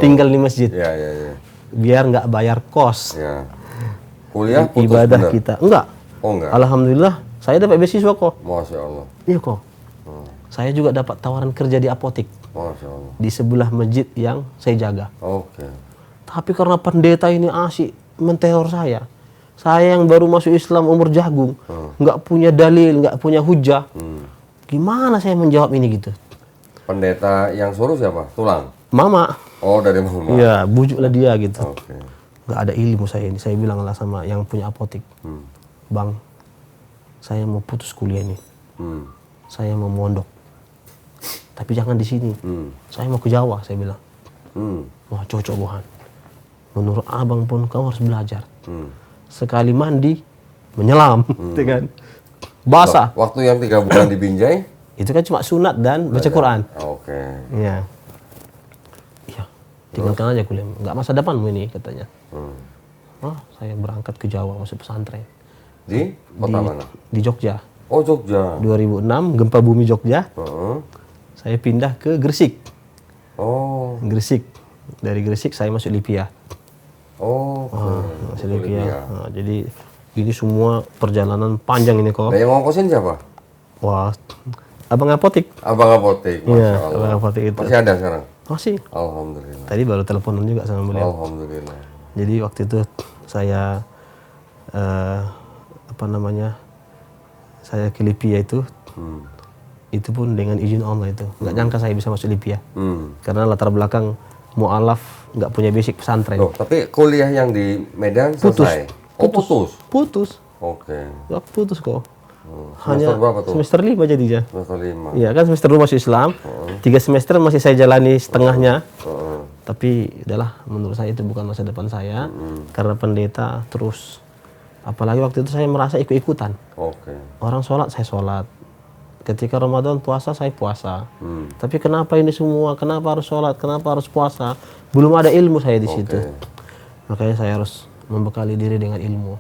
Tinggal di masjid. Ya, ya, ya. Biar nggak bayar kos. Ya. Kuliah putus Ibadah bener? kita. Enggak. Oh enggak. Alhamdulillah saya dapat beasiswa kok. Masya Allah. Iya kok. Saya juga dapat tawaran kerja di apotek Masya Allah. di sebelah masjid yang saya jaga. Oke. Tapi karena pendeta ini asik menteror saya yang baru masuk Islam umur jagung, nggak punya dalil, nggak punya hujah, gimana saya menjawab ini gitu? Pendeta yang suruh siapa? Tulang? Mama. Oh, dari mama. Iya, bujuklah dia gitu. Oke. Nggak ada ilmu saya ini. Saya bilang lah sama yang punya apotek, Bang, saya mau putus kuliah ini, saya mau mondok. Tapi jangan di sini. Saya mau ke Jawa, saya bilang. Wah, cocok Bohan. Menurut abang pun kau harus belajar. Sekali mandi, menyelam, gitu kan. Basah. Waktu yang 3 bulan di Binjai? Itu kan cuma sunat dan baca Quran. Oke. Iya. Iya. Tinggalkan aja kuliah. Nggak masa depanmu ini, katanya. Oh, saya berangkat ke Jawa, masuk pesantren. Di kota mana? Di Jogja. Oh, Jogja. 2006, gempa bumi Jogja. Saya pindah ke Gresik. Oh. Gresik. Dari Gresik saya masuk Lipia. Oh. Masuk Lipia. Nah, jadi ini semua perjalanan panjang ini kok. Nah, yang ngongkosin siapa? Wah, abang apotek. Abang apotek. Masya Iya, Allah. abang apotek itu. Masih ada sekarang? Masih. Alhamdulillah. Tadi baru teleponan juga sama beliau. Alhamdulillah. Jadi waktu itu saya saya ke Lipia itu pun dengan izin Allah itu. Nggak nyangka saya bisa masuk Lipia. Karena latar belakang mu'alaf nggak punya basic pesantren. Loh, tapi kuliah yang di Medan selesai? Oh, putus? Putus. Oke. Ya, putus kok. Semester berapa tuh? Semester 5 jadinya. Semester 5. Iya kan semester 2 masuk Islam. 3 semester masih saya jalani setengahnya. Tapi udahlah, menurut saya itu bukan masa depan saya. Karena pendeta terus. Apalagi waktu itu saya merasa ikut-ikutan. Oke. Orang sholat, saya sholat. Ketika Ramadan puasa, saya puasa. Tapi kenapa ini semua? Kenapa harus sholat? Kenapa harus puasa? Belum ada ilmu saya di situ. Makanya saya harus membekali diri dengan ilmu.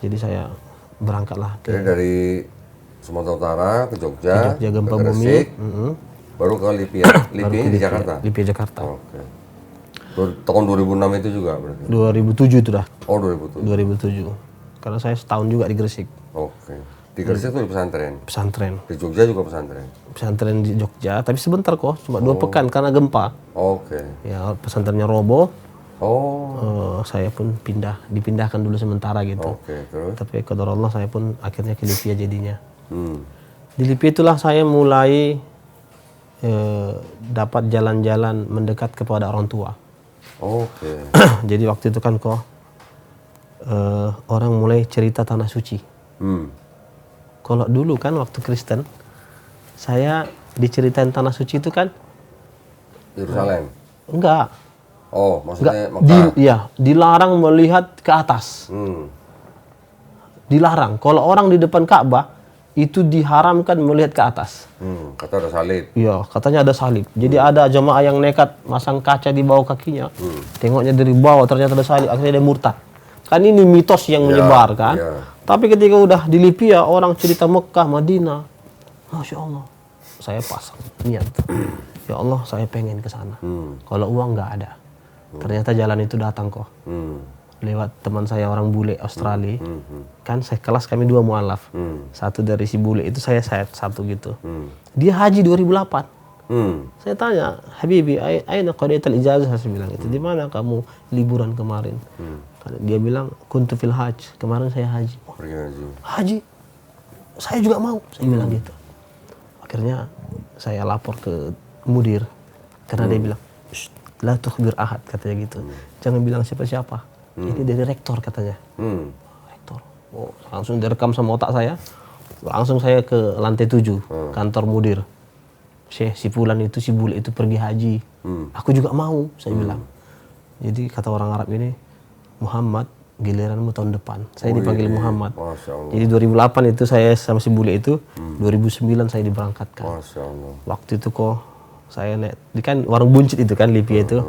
Jadi saya berangkatlah Jadi dari Sumatera Utara ke Jogja, gempa ke bumi. Gresik, baru ke Lipia. Lipia di Jakarta? Lipia Jakarta. Oke. Tahun 2006 itu juga berarti? 2007 itu dah. Oh, 2007. 2007. Karena saya setahun juga di Gresik. Oke. Di Gresik itu di pesantren? Pesantren. Di Jogja juga pesantren? Pesantren di Jogja, tapi sebentar kok, cuma 2 pekan karena gempa. Oke. Ya, pesantrennya roboh. Oh. Saya pun dipindahkan dulu sementara gitu. Oke, terus? Tapi qadar Allah saya pun akhirnya ke Lipia jadinya. Di Lipia itulah saya mulai dapat jalan-jalan mendekat kepada orang tua. Oke. Jadi waktu itu kan kok orang mulai cerita tanah suci. Kalau dulu kan waktu Kristen, saya diceritain tanah suci itu kan Yerusalem? enggak. Oh, maksudnya Mekah? Dilarang melihat ke atas. Dilarang. Kalau orang di depan Ka'bah itu diharamkan melihat ke atas. Kata ada salib. Iya, katanya ada salib. Jadi ada jemaah yang nekat masang kaca di bawah kakinya. Tengoknya dari bawah ternyata ada salib, akhirnya dia murtad. Kan ini mitos yang menyebar kan. Tapi ketika udah di Lipia, orang cerita Mekah, Madinah. Masya Allah. Saya pasang niat. Ya Allah, saya pengen ke sana. Kalau uang nggak ada. Ternyata jalan itu datang kok. Lewat teman saya orang bule Australia. Kan saya kelas kami 2 mualaf. Satu dari si bule itu saya satu gitu. Dia haji 2008. Saya tanya, Habibi, aina qadaital ijazah? Saya bilang itu. Di mana kamu liburan kemarin? Dia bilang, kuntu fil hajj. Kemarin saya haji. Oh, haji? Saya juga mau. Saya bilang gitu. Akhirnya saya lapor ke mudir. Karena dia bilang, la tukhbir ahad, katanya gitu. Jangan bilang siapa-siapa. Ini dari rektor katanya. Rektor. Oh, langsung direkam sama otak saya. Langsung saya ke lantai 7, kantor mudir. Syekh, si Fulan itu, si bule itu pergi haji. Aku juga mau, saya bilang. Jadi kata orang Arab ini, Muhammad, giliranmu tahun depan. Saya dipanggil Muhammad. Masya Allah. Jadi 2008 itu saya sama si bule itu, 2009 saya diberangkatkan. Masya Allah. Waktu itu kok saya naik, ini kan warung buncit itu kan, Libya itu.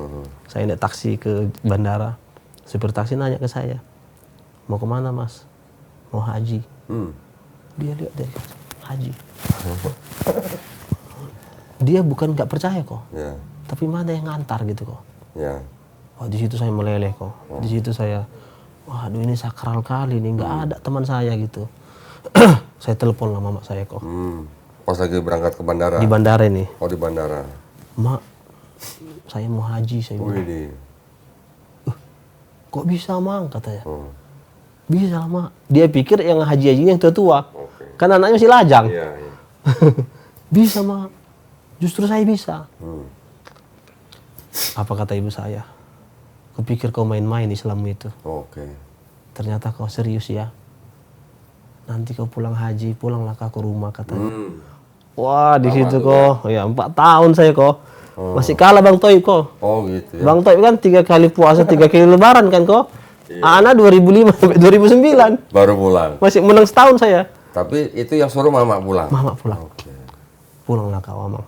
Saya naik taksi ke bandara. Supir taksi nanya ke saya, mau kemana mas? Mau haji. Dia lihat dari haji. Dia bukan nggak percaya kok, Ya. tapi mana yang ngantar gitu kok. Ya. Wah, di situ saya meleleh kok. Di situ saya, waduh ini sakral kali nih, nggak ada teman saya gitu. Saya telepon lah mama saya kok. Pas lagi berangkat ke bandara. Di bandara ini, Oh, di bandara. Mak, saya mau haji, saya bilang. Wih. Kok bisa mang katanya. Bisa mak. Dia pikir yang haji-haji yang tua-tua. Kan anaknya masih lajang. Iya, iya. Bisa mak. Justru saya bisa. Apa kata ibu saya? Kupikir kau main-main Islam itu. Oke. Ternyata kau serius ya. Nanti kau pulang haji, pulanglah kau ke rumah katanya. Wah, di situ kok. Ya 4 tahun saya kok. Masih kalah Bang Toib kok. Oh gitu ya. Bang Toib kan 3 kali puasa, 3 kali lebaran kan kok. Anak 2005 sampai 2009. Baru pulang. Masih menang setahun saya. Tapi itu yang suruh mama pulang. Mama pulang. Oke. Pulanglah kau Amang.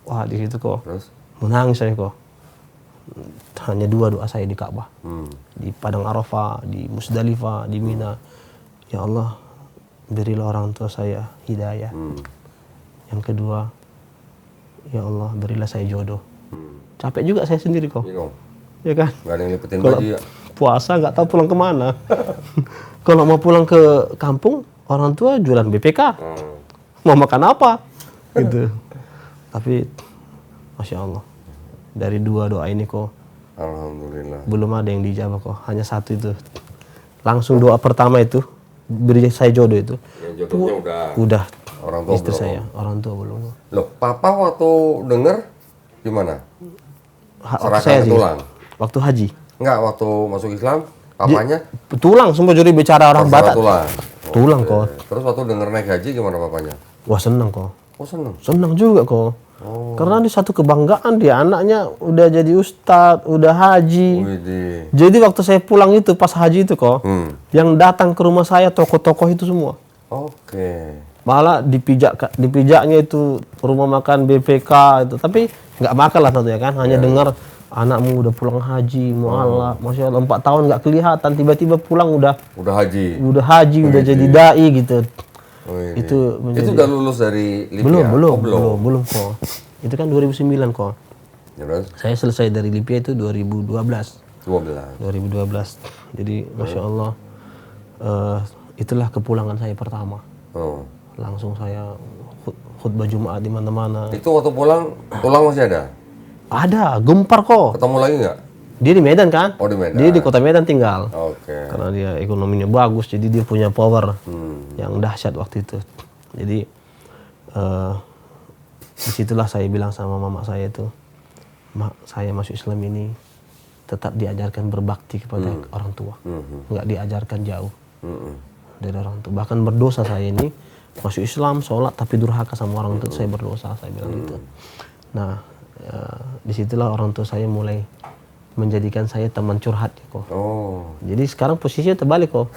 Wah, di situ kok. Terus? Menangis saya kok. Hanya 2 doa saya di Ka'bah. Di Padang Arafah, di Musdalifah, di Mina. Ya Allah, berilah orang tua saya hidayah. Yang kedua, ya Allah, berilah saya jodoh. Capek juga saya sendiri kok. Bingung. Ya kan? Gak ada yang lipetin Kalau baju ya? puasa nggak tahu pulang kemana. Kalau mau pulang ke kampung, orang tua jualan BPK. Mau makan apa? Gitu. Tapi, Masya Allah, dari 2 doa ini kok Alhamdulillah. belum ada yang dijawab kok. Hanya 1 itu. Langsung doa pertama itu, beri saya jodoh itu. Ya, jodohnya Udah. Orang tua Istri belum. saya, orang tua belum. Loh, papa waktu denger gimana? Waktu Serahkan saya ke sih, tulang? waktu haji. Enggak, waktu masuk Islam, papanya Tulang, semua juri bicara orang terserah Batak. tulang. Tulang kok. Terus waktu denger naik haji gimana papanya? Wah seneng kok. Oh seneng. Senang juga kok. Karena di satu kebanggaan dia anaknya udah jadi ustadz, udah haji. Widih. Jadi waktu saya pulang itu pas haji itu kok, yang datang ke rumah saya tokoh-tokoh itu semua. Oke. Malah dipijaknya itu rumah makan BPK itu, tapi nggak makan lah tentunya kan, hanya dengar anakmu udah pulang haji, mualaf, masya Allah 4 tahun nggak kelihatan, tiba-tiba pulang udah Udah haji. udah jadi dai gitu. Widih. Itu Itu udah lulus dari Libya? Belum kok. Itu kan 2009 kok. Terus? Saya selesai dari Libya itu 2012. 12. Jadi Masya Allah, itulah kepulangan saya pertama. Oh. Langsung saya khutbah Jumat di mana-mana. Itu waktu pulang, tulang masih ada? Ada, gempar kok. Ketemu lagi nggak? Dia di Medan kan? Oh, di Medan. Dia di kota Medan tinggal. Oke. Karena dia ekonominya bagus, jadi dia punya power yang dahsyat waktu itu. Jadi disitulah saya bilang sama mama saya itu, Mak, saya masuk Islam ini tetap diajarkan berbakti kepada orang tua, nggak diajarkan jauh dari orang tua. Bahkan berdosa saya ini masuk Islam, sholat tapi durhaka sama orang tua, saya berdosa, saya bilang gitu. Nah, disitulah orang tua saya mulai menjadikan saya teman curhat ya kok. Oh. Jadi sekarang posisinya terbalik kok.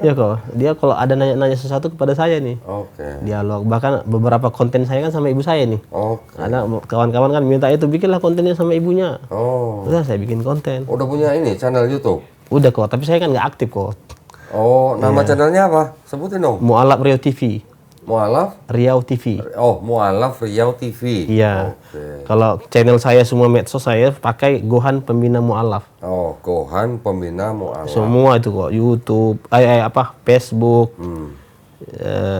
Ya kok. Dia kalau ada nanya-nanya sesuatu kepada saya nih. Oke. Dialog. Bahkan beberapa konten saya kan sama ibu saya nih. Oke. Ada kawan-kawan kan minta itu bikinlah kontennya sama ibunya. Oh. Udah saya bikin konten. Udah punya ini channel YouTube? Udah kok. Tapi saya kan nggak aktif kok. Oh, nama channelnya apa? Sebutin dong. Mualaf Riau TV. Mualaf? Riau TV. Oh, Mualaf Riau TV. Iya. Oke. Kalau channel saya semua medsos saya pakai Gohan Pembina Mualaf. Oh, Gohan Pembina Mualaf. Semua itu kok. YouTube, Facebook,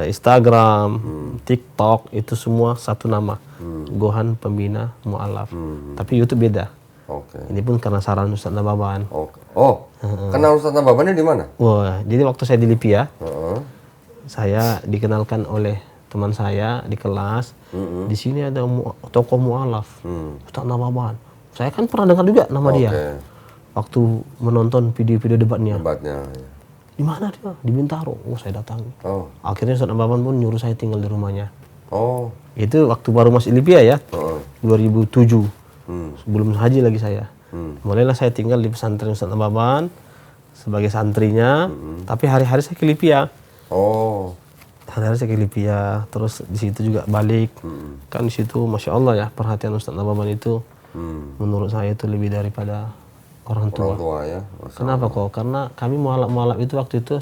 Instagram, TikTok, itu semua satu nama. Gohan Pembina Mualaf. Tapi YouTube beda. Oke. Ini pun karena saran Ustaz Nababan. Oke. Oh, kenal Ustaz Nababannya di mana? Wah, jadi waktu saya di Libya, Heeh. saya dikenalkan oleh teman saya di kelas. Di sini ada tokoh mualaf, Ustaz Nababan. Saya kan pernah dengar juga nama dia. Oke. Waktu menonton video-video debatnya. Debatnya. Ya. Di mana dia? Di Bintaro. Oh, saya datangi. Oh. Akhirnya Ustaz Ababan pun nyuruh saya tinggal di rumahnya. Oh. Itu waktu baru masuk Libya ya. Oh. 2007. Hmm. Sebelum haji lagi saya. Mulailah saya tinggal di pesantren Ustaz Ababan sebagai santrinya, tapi hari-hari saya ke Libya. Oh. Hari-hari saya ke Libya, terus di situ juga balik. Kan di situ Masya Allah ya, perhatian Ustaz Ababan itu menurut saya itu lebih daripada orang tua. Orang tua ya. Masya Kenapa kok? Karena kami mualaf-mualaf itu waktu itu,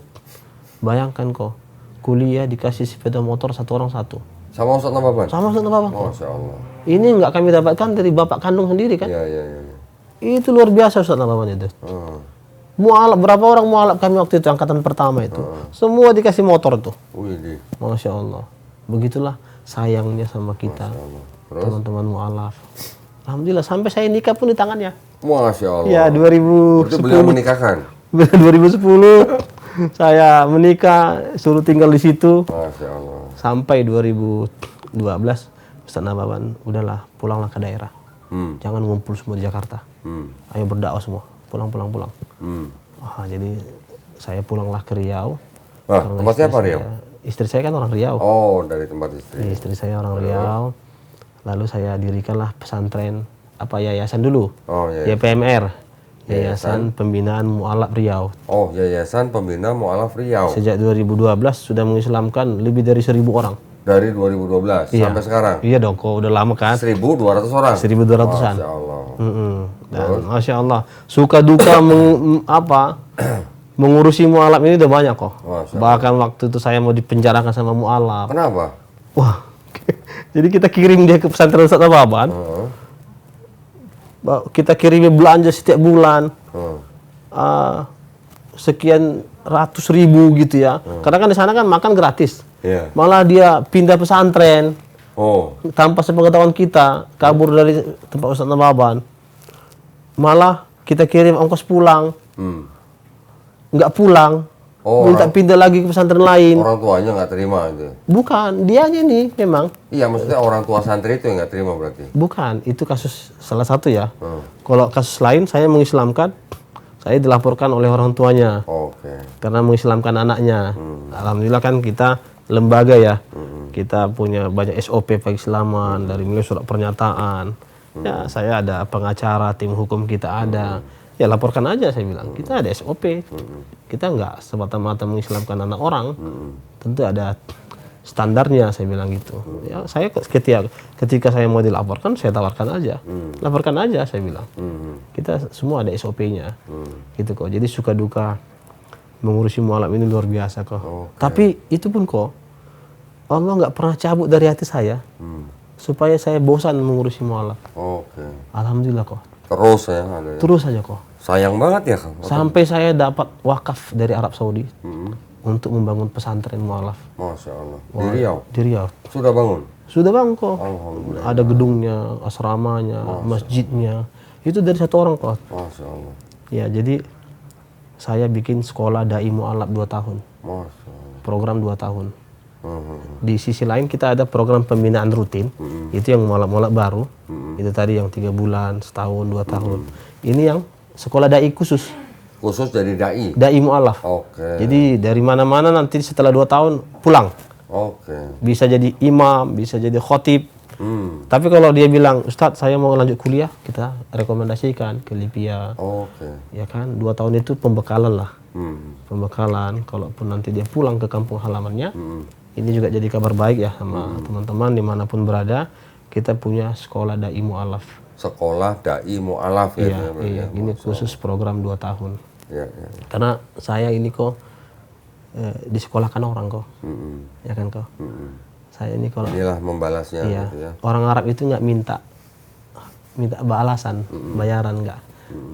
bayangkan kok, kuliah dikasih sepeda motor satu orang satu. Sama Ustaz Ababan? Sama Ustaz Ababan. Masya Allah. Ini nggak kami dapatkan dari bapak kandung sendiri kan? Iya, iya, iya. Itu luar biasa Ustaz Ababan itu. Mualaf, berapa orang mualaf kami waktu itu, angkatan pertama itu. Semua dikasih motor tuh. Wih, Masya Allah. Begitulah sayangnya sama kita, terus? teman-teman mualaf. Alhamdulillah, sampai saya nikah pun di tangannya. Masya Allah. Ya, Itu 2010. beliau menikahkan? 2010 saya menikah, suruh tinggal di situ. Masya Allah. Sampai 2012, Ustaz Ababan, udahlah, pulanglah ke daerah. Jangan ngumpul semua di Jakarta. Ayo berdakwah semua, pulang. Jadi saya pulanglah ke Riau. Wah, Karena tempat istri siapa Riau? Istri saya kan orang Riau. Oh, dari tempat istri. Istri saya orang Riau. Lalu saya dirikanlah pesantren, yayasan dulu. Oh, iya. YPMR, Yayasan Pembinaan Mu'alaf Riau. Oh, Yayasan Pembina Mu'alaf Riau. Sejak 2012 sudah mengislamkan lebih dari 1.000 orang. Dari 2012 Iya. sampai sekarang? Iya dong, kok udah lama kan? 1.200 orang? 1.200-an. Masya Allah. Dan Masya Allah, suka duka mengurusi mu'alaf ini udah banyak kok. Masya Bahkan waktu itu saya mau dipenjarakan sama mu'alaf. Kenapa? Wah, jadi kita kirim dia ke pesantren Ustaz Ababan. Kita kirimnya belanja setiap bulan. Sekian ratus ribu gitu ya. Karena kan di sana kan makan gratis. Iya. Malah dia pindah pesantren Oh, tanpa sepengetahuan kita, kabur dari tempat Ustaz Ababan. Malah kita kirim ongkos pulang, nggak pulang, minta pindah lagi ke pesantren lain. orang tuanya nggak terima itu? Bukan, dianya nih memang. Iya, maksudnya orang tua santri itu yang nggak terima berarti? Bukan, itu kasus salah satu ya. Kalau kasus lain saya mengislamkan, saya dilaporkan oleh orang tuanya Oke. karena mengislamkan anaknya. Alhamdulillah kan kita lembaga ya, kita punya banyak SOP keislaman dari mulai surat pernyataan. Ya, saya ada pengacara, tim hukum kita ada. Ya laporkan aja, saya bilang. Kita ada SOP. Kita nggak semata-mata mengislamkan anak orang. Tentu ada standarnya, saya bilang gitu. Ya, saya ketika saya mau dilaporkan, saya tawarkan aja. Laporkan aja, saya bilang. Kita semua ada SOP-nya. Gitu kok. Jadi suka duka mengurusi mualaf ini luar biasa kok. Tapi itu pun kok, Allah nggak pernah cabut dari hati saya. Supaya saya bosan mengurusi mualaf. Oke. Alhamdulillah kok. Terus ya ada. Ya. Terus aja kok. Sayang banget ya, Kang. Sampai saya dapat wakaf dari Arab Saudi untuk membangun pesantren mualaf Masya Allah. Di Riau? di Riau. Sudah bangun? Sudah bangun kok. Alhamdulillah. Ada gedungnya, asramanya, masjidnya. Itu dari satu orang kok. Masya Allah. Ya, jadi saya bikin sekolah dai mualaf 2 tahun. Masya Allah. Program 2 tahun. Di sisi lain kita ada program pembinaan rutin. Itu yang mualaf-mualaf baru. Itu tadi yang 3 bulan, setahun, 2 tahun. Ini yang sekolah dai khusus. Khusus jadi dai? Dai mualaf. Oke. Jadi dari mana-mana nanti setelah 2 tahun pulang. Oke. Bisa jadi imam, bisa jadi khotib. Tapi kalau dia bilang, Ustadz saya mau lanjut kuliah, kita rekomendasikan ke Libya. Oke. Ya kan, 2 tahun itu pembekalan lah. Pembekalan, kalaupun nanti dia pulang ke kampung halamannya, ini juga jadi kabar baik ya sama teman-teman dimanapun berada. Kita punya sekolah dai mualaf. Sekolah dai mualaf ya. Iya, iya. Ini khusus program 2 tahun. Iya, iya. Karena saya ini kok disekolahkan orang kok, ya kan kok. Saya ini kalau Inilah membalasnya iya, gitu ya. orang Arab itu nggak minta balasan, bayaran nggak.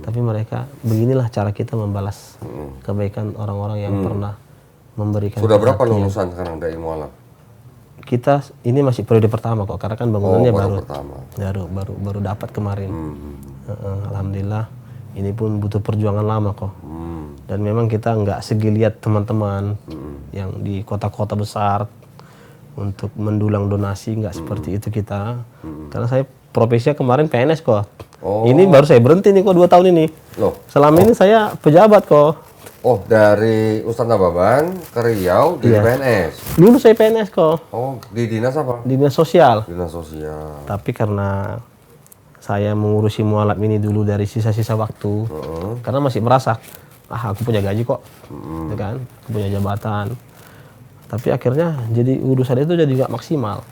Tapi mereka beginilah cara kita membalas kebaikan orang-orang yang pernah memberikan. Sudah berapa perhatian. lulusan sekarang dai mualaf? Kita ini masih periode pertama kok, karena kan bangunannya baru baru pertama. baru dapat kemarin. Alhamdulillah, ini pun butuh perjuangan lama kok. Dan memang kita nggak segi lihat teman-teman yang di kota-kota besar untuk mendulang donasi, nggak seperti itu kita. Karena saya profesinya kemarin PNS kok. Ini baru saya berhenti nih kok 2 tahun ini. Loh. Selama ini saya pejabat kok. Oh, dari Ustadz Nababan ke Riau di PNS. Dulu saya PNS kok, Oh, di dinas apa? di dinas sosial. Dinas sosial. Tapi karena saya mengurusi mualaf ini dulu dari sisa-sisa waktu, karena masih merasa, aku punya gaji kok, ya kan, aku punya jabatan. Tapi akhirnya jadi urusan itu jadi nggak maksimal.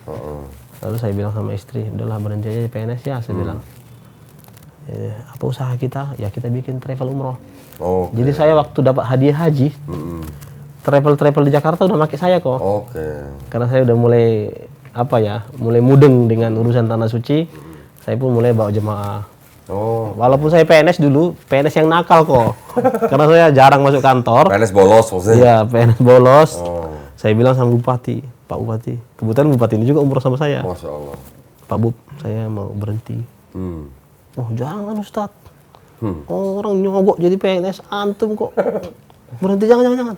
Lalu saya bilang sama istri, udahlah berhenti aja di PNS ya, saya bilang. Apa usaha kita? Ya kita bikin travel umroh. Jadi saya waktu dapat hadiah haji, travel di Jakarta udah pakai saya kok. Karena saya udah mulai mulai mudeng dengan urusan tanah suci, saya pun mulai bawa jemaah. Walaupun saya PNS dulu, PNS yang nakal kok. Karena saya jarang masuk kantor. PNS bolos maksudnya? Iya, PNS bolos. Saya bilang sama Bupati, Pak Bupati. Kebetulan Bupati ini juga umroh sama saya. Masya Allah. Pak Bub, saya mau berhenti. Oh jangan Ustadz. Orang nyogok jadi PNS antum kok. Berhenti, jangan.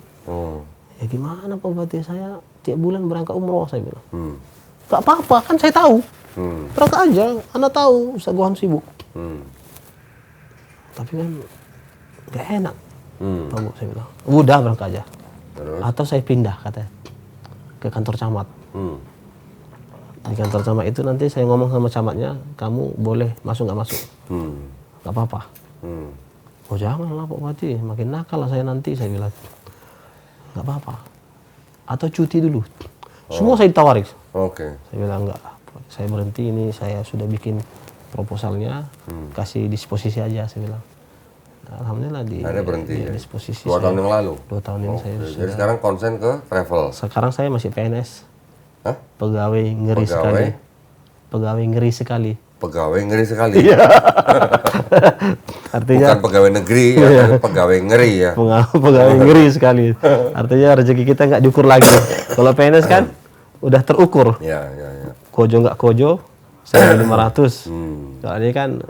Ya gimana Pak Bupati, saya tiap bulan berangkat umroh, saya bilang. Gak apa-apa, kan saya tahu. Berangkat aja, Anda tahu Ustadz Gohan sibuk. Tapi kan gak enak. Pak Bu, saya bilang. Udah berangkat aja. Terus? Atau saya pindah katanya ke kantor camat. Di kantor camat itu nanti saya ngomong sama camatnya, kamu boleh masuk nggak masuk. Gak apa-apa. Oh janganlah Pak Bupati, makin nakal lah saya nanti, saya bilang. Nggak apa-apa. Atau cuti dulu. Semua saya ditawari. Saya bilang enggak. Saya berhenti ini, saya sudah bikin proposalnya, kasih disposisi aja, saya bilang. Alhamdulillah ada berhenti ya? Disposisi. 2 tahun yang lalu? 2 tahun ini saya sudah. Jadi sekarang konsen ke travel? Sekarang saya masih PNS. Hah? Pegawai ngeri sekali. Pegawai ngeri sekali. Pegawai ngeri sekali? Iya. Artinya bukan pegawai negeri ya, tapi pegawai ngeri ya. Pegawai ngeri sekali. Artinya rezeki kita nggak diukur lagi. Kalau PNS kan udah terukur. Ya. Kojo nggak kojo, saya 500. Kalau ini kan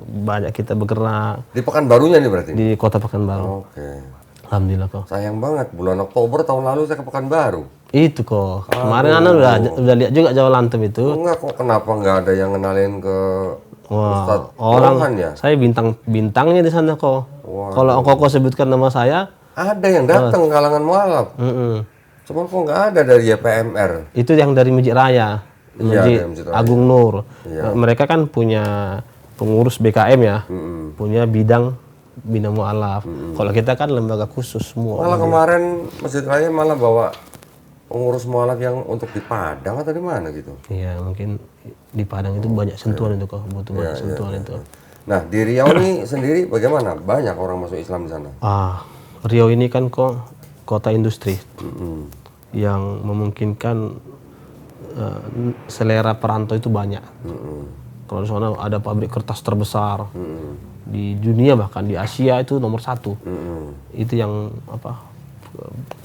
banyak kita bergerak. Di Pekanbarunya nih berarti? Di kota Pekanbaru. Alhamdulillah kok. Sayang banget, bulan Oktober tahun lalu saya ke Pekanbaru. Itu kok. Kemarin Anda udah lihat juga Jawa Lantem itu. Enggak kok, kenapa nggak ada yang kenalin ke Ustadz orang Gohan ya? Saya bintangnya di sana kok. Kalau kok sebutkan nama saya, ada yang datang kalangan mualaf. Cuman kok nggak ada dari YPMR. Itu yang dari Masjid Raya, Masjid Agung Nur. Mereka kan punya pengurus BKM ya, punya bidang mualaf. Kalau kita kan lembaga khusus semua. Malah kemarin Masjid Raya malah bawa pengurus mualaf yang untuk di Padang atau di mana gitu? Iya, mungkin di Padang itu banyak sentuhan itu kok, butuh banyak sentuhan itu. Nah, di Riau ini sendiri bagaimana? Banyak orang masuk Islam di sana? Riau ini kan kok kota industri yang memungkinkan selera perantau itu banyak. Kalau di sana ada pabrik kertas terbesar di dunia, bahkan di Asia itu nomor 1. Itu yang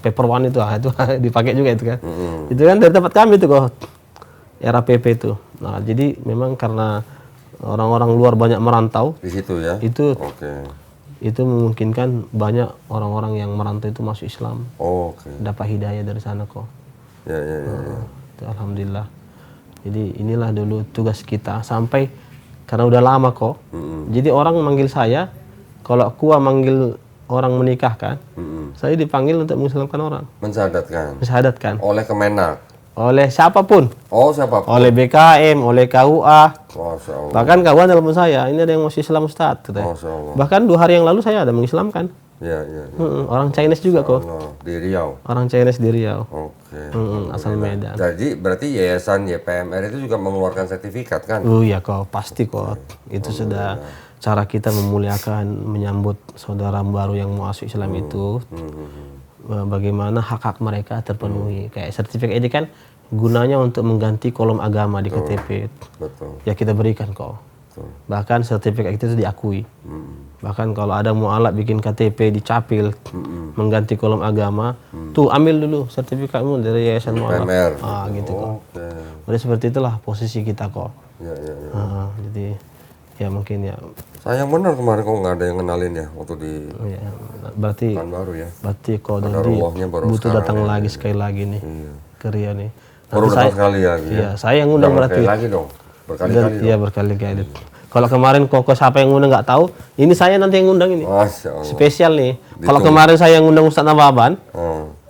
paper one itu dipakai juga itu kan. Itu kan dari tempat kami itu kok, era PP itu. Nah jadi memang karena orang-orang luar banyak merantau di situ ya. Itu memungkinkan banyak orang-orang yang merantau itu masuk Islam. Dapat hidayah dari sana kok. Alhamdulillah. Jadi inilah dulu tugas kita sampai karena udah lama kok. Jadi orang manggil saya, kalau Kua manggil orang menikah kan, saya dipanggil untuk mengislamkan orang. Mensyahadatkan. Oleh Kemenak. Oleh siapapun. Siapapun. Oleh BKM, oleh KUA. Masya Allah. Bahkan kawan telepon saya, ini ada yang masih Islam Ustadz. Masya Allah. Bahkan 2 hari yang lalu saya ada mengislamkan. Iya. Orang Chinese juga kok. Di Riau. Orang Chinese di Riau. Asal Medan. Jadi berarti yayasan YPMR itu juga mengeluarkan sertifikat kan? Iya kok, pasti kok. Itu sudah cara kita memuliakan, menyambut saudara baru yang mau masuk Islam itu. Bagaimana hak-hak mereka terpenuhi. Kayak sertifikat ini kan gunanya untuk mengganti kolom agama di KTP. Ya kita berikan kok. Bahkan sertifikat itu diakui. Bahkan kalau ada mualaf bikin KTP dicapil, mengganti kolom agama, tuh ambil dulu sertifikatmu dari yayasan mualaf. Gitu kok. Jadi seperti itulah posisi kita kok. Jadi ya mungkin ya. Sayang benar kemarin kok nggak ada yang kenalin ya waktu di berarti Pekanbaru ya. Berarti kok butuh datang lagi sekali lagi nih ke Riau nih. Baru datang sekali ya. Iya, saya yang ngundang berarti. Lagi dong. Berkali-kali. Iya berkali-kali. Kalau kemarin Koko siapa yang ngundang nggak tahu, ini saya nanti yang ngundang ini. Masya Allah. Spesial nih. Kalau kemarin saya yang ngundang Ustadz Nababan,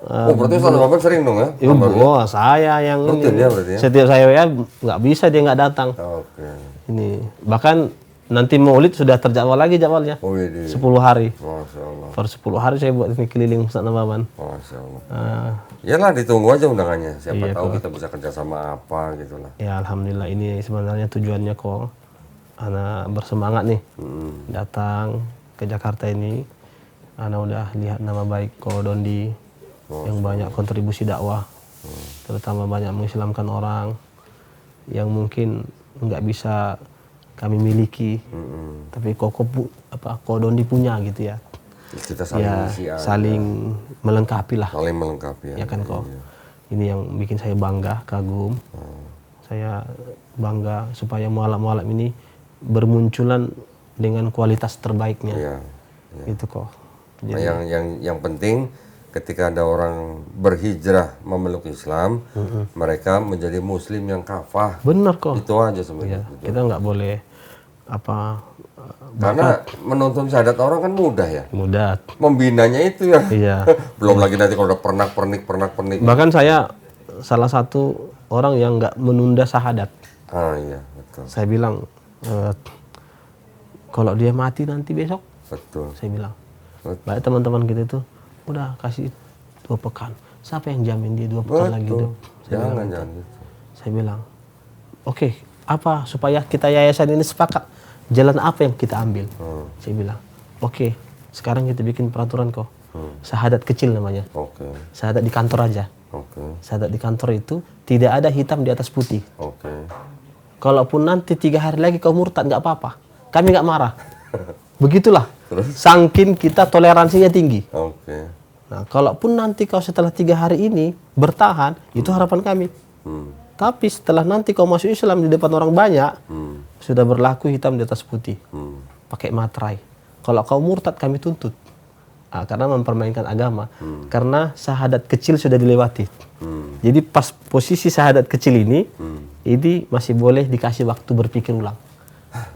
Berarti Ustadz Bapak sering dong ya? ibu saya yang Rutin ini. ya berarti ya? Setiap saya ya nggak bisa dia nggak datang. Oke. Ini bahkan nanti Maulid sudah terjadwal lagi jadwalnya. Oh iya. 10 hari. Masya Allah. Per 10 hari saya buat ini keliling Ustadz Nababan. Masya Allah. Ah, Yalah ditunggu aja undangannya. Siapa Iya, tahu kita bisa kerja sama apa gitu lah. ya alhamdulillah ini sebenarnya tujuannya kok Ana bersemangat nih datang ke Jakarta ini. Ana udah lihat nama baik Ko Dondi yang banyak kontribusi dakwah, terutama banyak mengislamkan orang yang mungkin nggak bisa kami miliki, tapi Ko Dondi punya gitu ya. Kita saling Ya isi aja. saling melengkapi lah. Saling melengkapi Ya ya. kan kok. Ini yang bikin saya bangga, kagum. Saya bangga supaya mualaf-mualaf ini bermunculan dengan kualitas terbaiknya. Iya. Gitu kok. Nah, yang penting ketika ada orang berhijrah memeluk Islam, mereka menjadi Muslim yang kafah. Benar kok. Itu aja sebenarnya. Ya, kita nggak boleh Karena menuntun syahadat orang kan mudah ya. mudah. Membinanya itu ya. Iya. Belum lagi nanti kalau udah pernak-pernik. Bahkan saya salah satu orang yang nggak menunda syahadat. Ah iya, betul. Saya bilang kalau dia mati nanti besok, Betul. saya bilang. Betul. Baik teman-teman kita itu udah kasih 2 pekan. Siapa yang jamin dia 2 pekan lagi hidup? Jangan gitu. Saya bilang, oke, apa supaya kita yayasan ini sepakat jalan apa yang kita ambil? Saya bilang, oke, sekarang kita bikin peraturan kok. Syahadat kecil namanya. Oke. Syahadat di kantor aja. Oke. Syahadat di kantor itu tidak ada hitam di atas putih. Oke. Kalaupun nanti 3 hari lagi kau murtad nggak apa-apa. Kami nggak marah. Begitulah. Sangkin kita toleransinya tinggi. Oke. Nah, kalaupun nanti kau setelah 3 hari ini bertahan, itu harapan kami. Tapi setelah nanti kau masuk Islam di depan orang banyak, sudah berlaku hitam di atas putih. Pakai materai. Kalau kau murtad kami tuntut. Karena mempermainkan agama. Karena syahadat kecil sudah dilewati. Jadi pas posisi syahadat kecil ini masih boleh dikasih waktu berpikir ulang.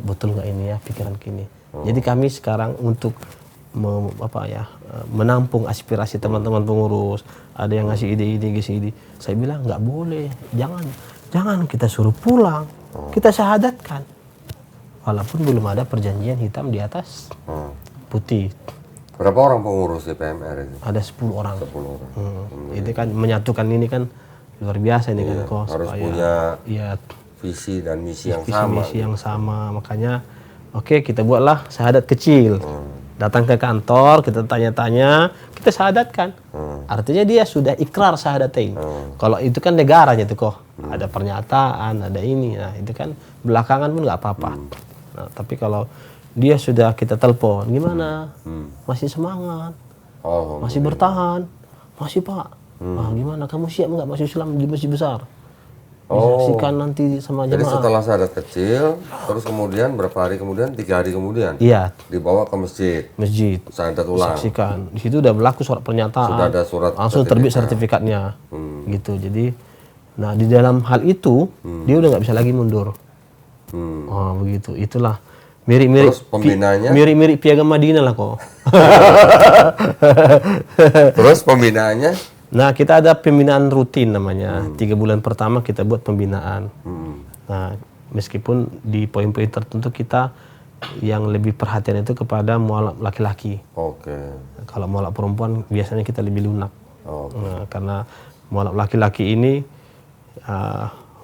Betul nggak ini ya pikiran kini. Jadi kami sekarang untuk menampung aspirasi teman-teman pengurus, ada yang ngasih ide. Saya bilang nggak boleh, jangan kita suruh pulang, kita syahadatkan. Walaupun belum ada perjanjian hitam di atas putih. Berapa orang pengurus di PMR itu? Ada 10 orang. 10 orang. Itu kan menyatukan ini kan luar biasa ini kan kok. Harus supaya, punya ya, visi dan misi yang visi sama. misi yang sama. Makanya oke, kita buatlah syahadat kecil. Datang ke kantor, kita tanya-tanya, kita syahadatkan. Artinya dia sudah ikrar syahadatain. Kalau itu kan negaranya tuh kok. Ada pernyataan, ada ini. Nah, itu kan belakangan pun nggak apa-apa. Nah, tapi kalau dia sudah kita telepon, gimana? Masih semangat? Oh, Masih bertahan? Masih Pak? Gimana? Kamu siap nggak masuk Islam di masjid besar? Disaksikan nanti sama jadi jemaah. setelah syahadat kecil, terus kemudian berapa hari kemudian? 3 hari kemudian Iya, dibawa ke masjid, masjid. syahadat ulang. Saksikan. Di situ udah berlaku surat pernyataan. Sudah ada surat langsung terbit sertifikatnya. Gitu. Jadi, nah di dalam hal itu dia udah nggak bisa lagi mundur. Oh begitu. Itulah mirip-mirip. Terus pembinaannya? Mirip-mirip Piagam Madinah lah kok. Terus pembinaannya? Nah kita ada pembinaan rutin namanya. 3 bulan pertama kita buat pembinaan. Nah meskipun di poin-poin tertentu kita yang lebih perhatian itu kepada mualaf laki-laki. Oke. Kalau mualaf perempuan biasanya kita lebih lunak. Oh. Nah, karena mualaf laki-laki ini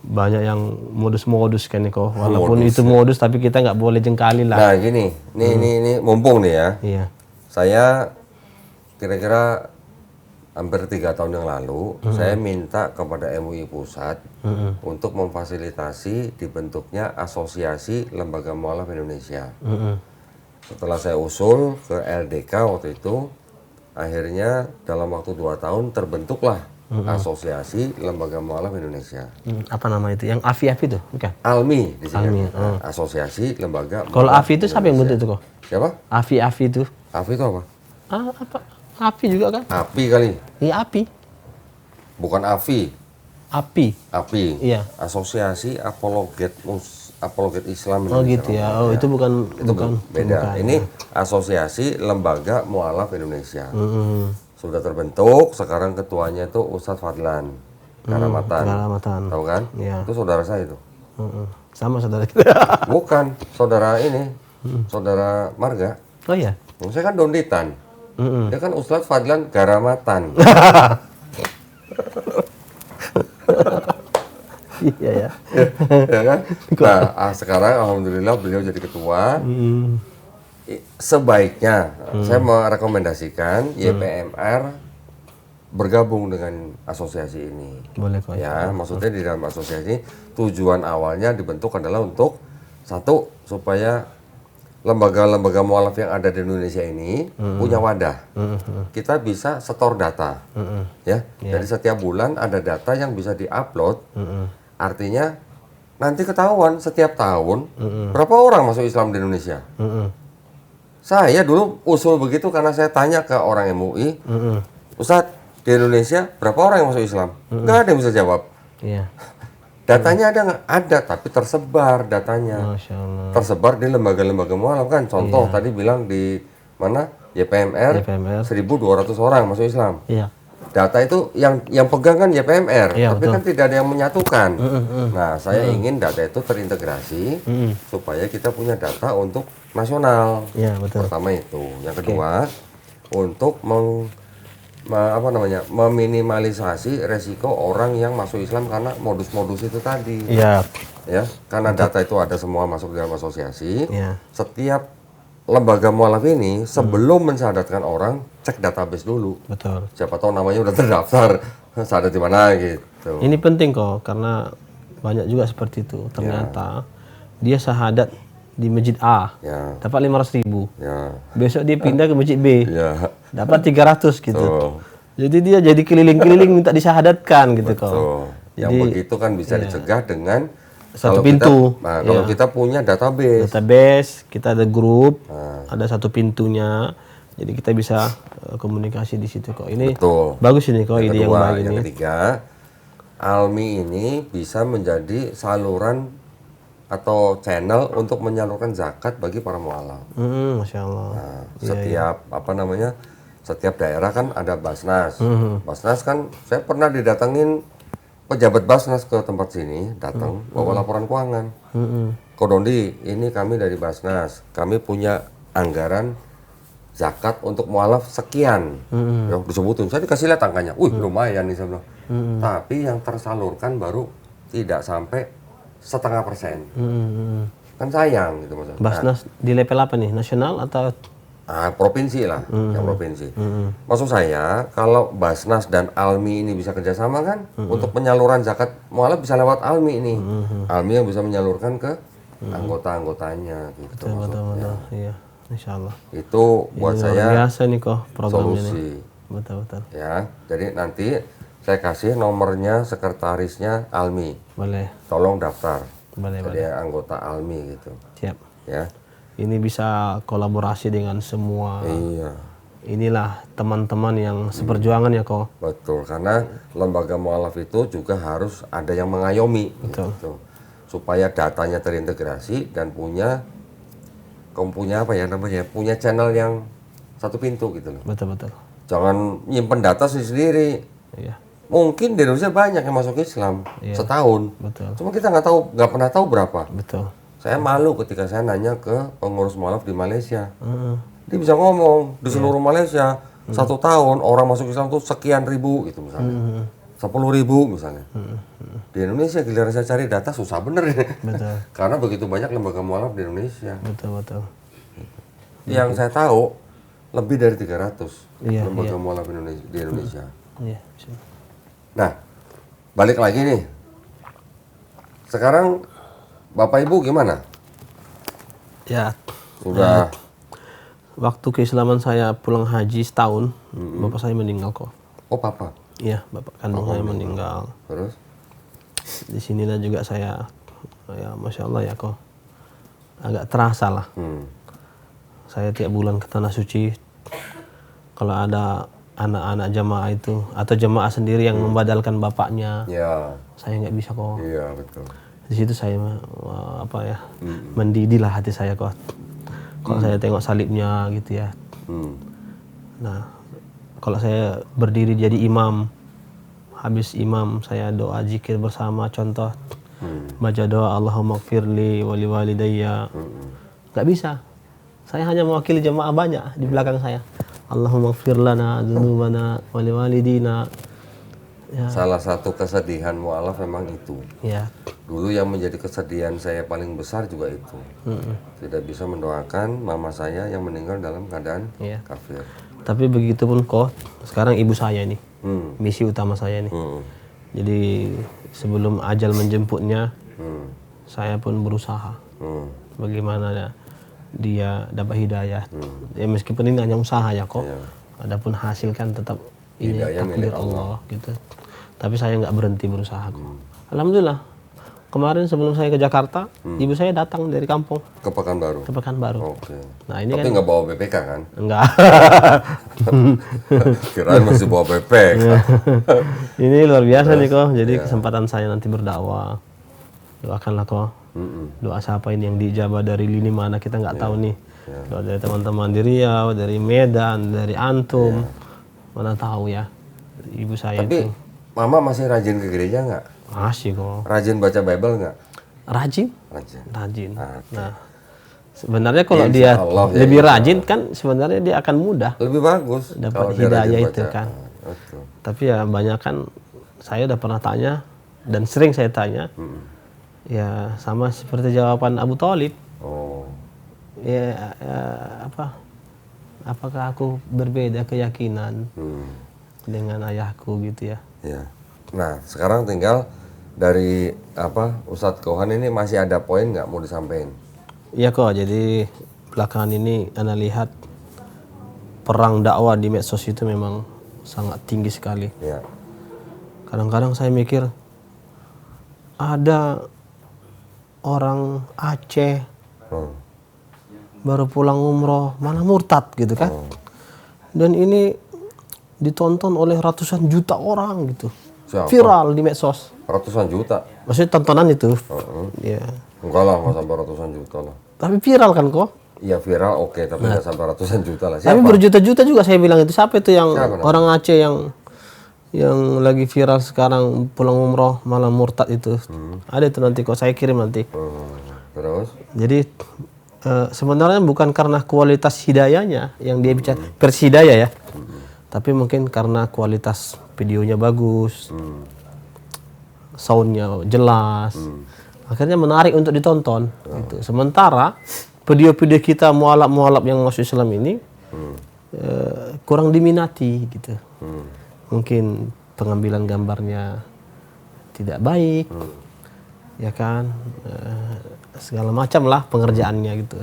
banyak yang modus-modus kan kok. Walaupun itu modus tapi kita nggak boleh jengkali lah. Nah gini, ini mumpung nih ya. Iya. Saya kira-kira hampir 3 tahun yang lalu, saya minta kepada MUI Pusat untuk memfasilitasi dibentuknya Asosiasi Lembaga Mualaf Indonesia. Setelah saya usul ke LDK waktu itu, akhirnya dalam waktu 2 tahun terbentuklah Asosiasi Lembaga Mualaf Indonesia. Apa nama itu? Yang AFI itu, bukan? ALMI di sini. ALMI, Asosiasi Lembaga Kalau Mualaf AFI itu siapa yang bentuk itu kok? Siapa? AFI itu? AFI itu apa? Apa? AFI juga kan? API kali. Iya API. Bukan AFI. API. API. Iya. Asosiasi Apologet Apologet Islam Oh Indonesia. gitu ya. Oh itu bukan Beda. bukan. Ini Asosiasi Lembaga Mualaf Indonesia. Mm-mm. Sudah terbentuk, sekarang ketuanya itu Ustadz Fadlan Karamatan. Karamatan. Tahu kan? Iya. Itu saudara saya itu. Mm-mm. Sama saudara kita. Bukan, saudara ini. Saudara Marga. Oh iya. Saya kan Donditan. Mm-mm. Dia kan Ustadz Fadlan Karamatan. Iya ya. Ya kan? Nah, sekarang alhamdulillah beliau jadi ketua. Sebaiknya saya merekomendasikan YPMR bergabung dengan asosiasi ini. Boleh kok. Ya, maksudnya di dalam asosiasi tujuan awalnya dibentuk adalah untuk satu supaya lembaga-lembaga mualaf yang ada di Indonesia ini punya wadah. Kita bisa setor data. Ya. Jadi setiap bulan ada data yang bisa diupload. Artinya nanti ketahuan setiap tahun berapa orang masuk Islam di Indonesia. Saya dulu usul begitu karena saya tanya ke orang MUI, Ustadz, di Indonesia berapa orang yang masuk Islam? Nggak ada yang bisa jawab. Iya. Datanya ada nggak? Ada, tapi tersebar datanya. Masya Allah. Tersebar di lembaga-lembaga mualaf kan. Contoh tadi bilang di mana? YPMR, YPMR. 1.200 orang masuk Islam. Iya. Data itu yang pegang kan YPMR, Iya, tapi betul. kan tidak ada yang menyatukan. Nah, saya ingin data itu terintegrasi supaya kita punya data untuk nasional. Iya betul. Pertama itu. Yang kedua, untuk meminimalisasi resiko orang yang masuk Islam karena modus-modus itu tadi. Iya. Ya, karena data itu ada semua masuk dalam asosiasi. Iya. Setiap lembaga mualaf ini sebelum mensyahadatkan orang cek database dulu. Betul. Siapa tahu namanya udah terdaftar, syahadat di mana gitu. Ini penting kok karena banyak juga seperti itu. Ternyata dia syahadat di masjid A Ya, dapat 500.000. ya, Besok dia pindah ke masjid B ya. dapat 300 gitu. Tuh, Jadi dia jadi keliling-keliling minta disyahadatkan gitu kok. tuh. Yang Jadi, begitu kan bisa dicegah dengan Satu kalau pintu. kalau kita punya database. Database, kita ada grup, ada satu pintunya. Jadi kita bisa komunikasi di situ kok. Ini Betul. bagus ini kok ide yang Kedua, baik yang ini. ketiga, Almi ini bisa menjadi saluran atau channel untuk menyalurkan zakat bagi para mualaf. Masya Allah. Nah, setiap daerah kan ada Basnas. Basnas kan saya pernah didatengin pejabat Basnas ke tempat sini, datang bawa laporan keuangan. Kodondi, ini kami dari Basnas. Kami punya anggaran zakat untuk mualaf sekian. Ya, disebutin. Saya dikasih lihat angkanya. Wih, lumayan nih saya bilang. Tapi yang tersalurkan baru tidak sampai 0,5%. Kan sayang gitu maksudnya. Basnas di level apa nih? Nasional atau Provinsi lah, yang provinsi. Maksud saya, kalau Basnas dan Almi ini bisa kerjasama kan, untuk penyaluran zakat mualaf bisa lewat Almi ini. Almi yang bisa menyalurkan ke anggota-anggotanya gitu maksudnya. betul. Iya, Insya Allah. Itu buat Luar saya biasa nih kok program ini. solusi. Betul. Ya, jadi nanti saya kasih nomornya sekretarisnya Almi. Boleh. Tolong daftar. Boleh. Jadi anggota Almi gitu. Siap. Ya. Ini bisa kolaborasi dengan semua. Iya. Inilah teman-teman yang seperjuangan ya kok. Betul, karena lembaga mualaf itu juga harus ada yang mengayomi gitu. Supaya datanya terintegrasi dan punya channel yang satu pintu gitu loh. Betul. Jangan nyimpen data sendiri. Iya. Mungkin di Indonesia banyak yang masuk Islam setahun. Betul. Cuma kita nggak pernah tahu berapa. Betul. Saya malu ketika saya nanya ke pengurus mualaf di Malaysia. Dia bisa ngomong di seluruh Malaysia 1 tahun orang masuk Islam tuh sekian ribu gitu misalnya. 10.000 misalnya. Di Indonesia giliran saya cari data susah bener ya. Betul. Karena begitu banyak lembaga mualaf di Indonesia. Betul. Yang saya tahu lebih dari 300 Iya, lembaga mualaf di Indonesia. Iya. Nah, balik lagi nih. Sekarang Bapak Ibu gimana? Ya. Sudah Waktu keislaman saya pulang haji setahun, bapak saya meninggal kok. Oh, Papa. Iya, bapak kandung saya meninggal. Terus? Di sinilah juga saya, ya Masya Allah ya kok, agak terasa lah. Saya tiap bulan ke Tanah Suci, kalau ada anak-anak jamaah itu, atau jamaah sendiri yang membadalkan bapaknya, Ya. saya nggak bisa kok. Iya, betul. Di situ saya mendidih lah hati saya kok. Kalau saya tengok salibnya gitu ya. Nah, kalau saya berdiri jadi imam, habis imam saya doa zikir bersama, contoh baca doa Allahumma gfirli wali walidayya, nggak bisa. Saya hanya mewakili jemaah banyak di belakang saya. Allahumma gfir lana dzunubana wali walidina. Ya. Salah satu kesedihan mu'alaf memang itu. Ya. Dulu yang menjadi kesedihan saya paling besar juga itu. Tidak bisa mendoakan mama saya yang meninggal dalam keadaan kafir. Tapi begitu pun kok, sekarang ibu saya nih, misi utama saya nih. Jadi sebelum ajal menjemputnya, saya pun berusaha. Bagaimana dia dapat hidayah. Ya meskipun ini hanya usaha ya kok. Adapun hasil kan tetap ini takdir Allah gitu. Tapi saya nggak berhenti berusaha kok. Alhamdulillah. Kemarin sebelum saya ke Jakarta, ibu saya datang dari kampung. Ke Pekanbaru? Ke Pekanbaru. Oke. Nah, ini tapi nggak bawa BPK kan? Enggak. Kirain masih bawa BPK. Ini luar biasa nih kok. Jadi kesempatan saya nanti berdakwah. Doakanlah kok. Doa siapa ini yang dijabah dari lini mana kita nggak tahu nih. Doa dari teman-teman di Riau, dari Medan, dari Antum. Mana tahu ya. Ibu saya tapi itu. Mama masih rajin ke gereja nggak? Masih kok. Rajin baca Bible nggak? Rajin? Rajin. Nah, sebenarnya kalau dia lebih rajin kan sebenarnya dia akan mudah. Lebih bagus. Dapat hidayah itu kan. Betul. Tapi ya banyak kan saya udah pernah tanya dan sering saya tanya. Ya sama seperti jawaban Abu Thalib. Oh. Ya, apakah aku berbeda keyakinan dengan ayahku gitu ya? Ya. Nah, sekarang tinggal dari Ustadz Kohan ini masih ada poin nggak mau disampaikan? Iya kok, jadi belakangan ini Anda lihat perang dakwah di medsos itu memang sangat tinggi sekali. Ya. Kadang-kadang saya mikir ada orang Aceh baru pulang umroh malah murtad gitu kan. Dan ini ditonton oleh ratusan juta orang gitu. Siapa? Viral di medsos. Ratusan juta? Maksudnya tontonan itu. Ya. Enggak lah, nggak sampai ratusan juta lah. Tapi viral kan kok? Iya viral oke, tapi nggak sampai ratusan juta lah. Siapa? Tapi berjuta-juta juga saya bilang itu. Siapa itu yang Siapa orang Aceh yang lagi viral sekarang pulang umroh malah murtad itu? Ada itu nanti kok saya kirim nanti. Terus? Jadi sebenarnya bukan karena kualitas hidayahnya yang dia bicara versi hidayah ya. Tapi mungkin karena kualitas videonya bagus, soundnya jelas, akhirnya menarik untuk ditonton. Gitu. Sementara video-video kita mualaf-mualaf yang masuk Islam ini kurang diminati, gitu. Mungkin pengambilan gambarnya tidak baik, ya kan, segala macam lah pengerjaannya gitu.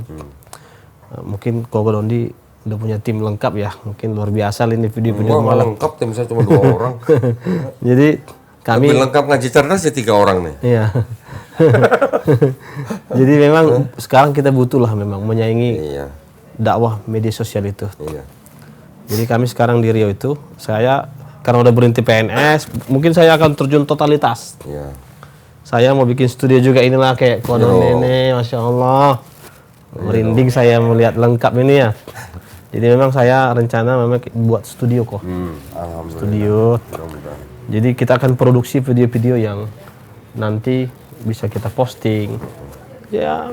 Mungkin Koko Dondi udah punya tim lengkap ya, mungkin luar biasa ini video-video malah lengkap, tim saya cuma 2 orang. Jadi kami lebih lengkap ngaji cerdas ya 3 orang nih. Iya. Jadi memang sekarang kita butuh lah memang menyaingi dakwah media sosial itu. Iya. Jadi kami sekarang di Riau itu, saya karena udah berhenti PNS, mungkin saya akan terjun totalitas. Iya. Saya mau bikin studio juga inilah kayak Kodon ini, Masya Allah. Merinding saya melihat lengkap ini ya. Jadi memang saya rencana memang buat studio kok. Alhamdulillah. Studio. Jadi kita akan produksi video-video yang nanti bisa kita posting. Ya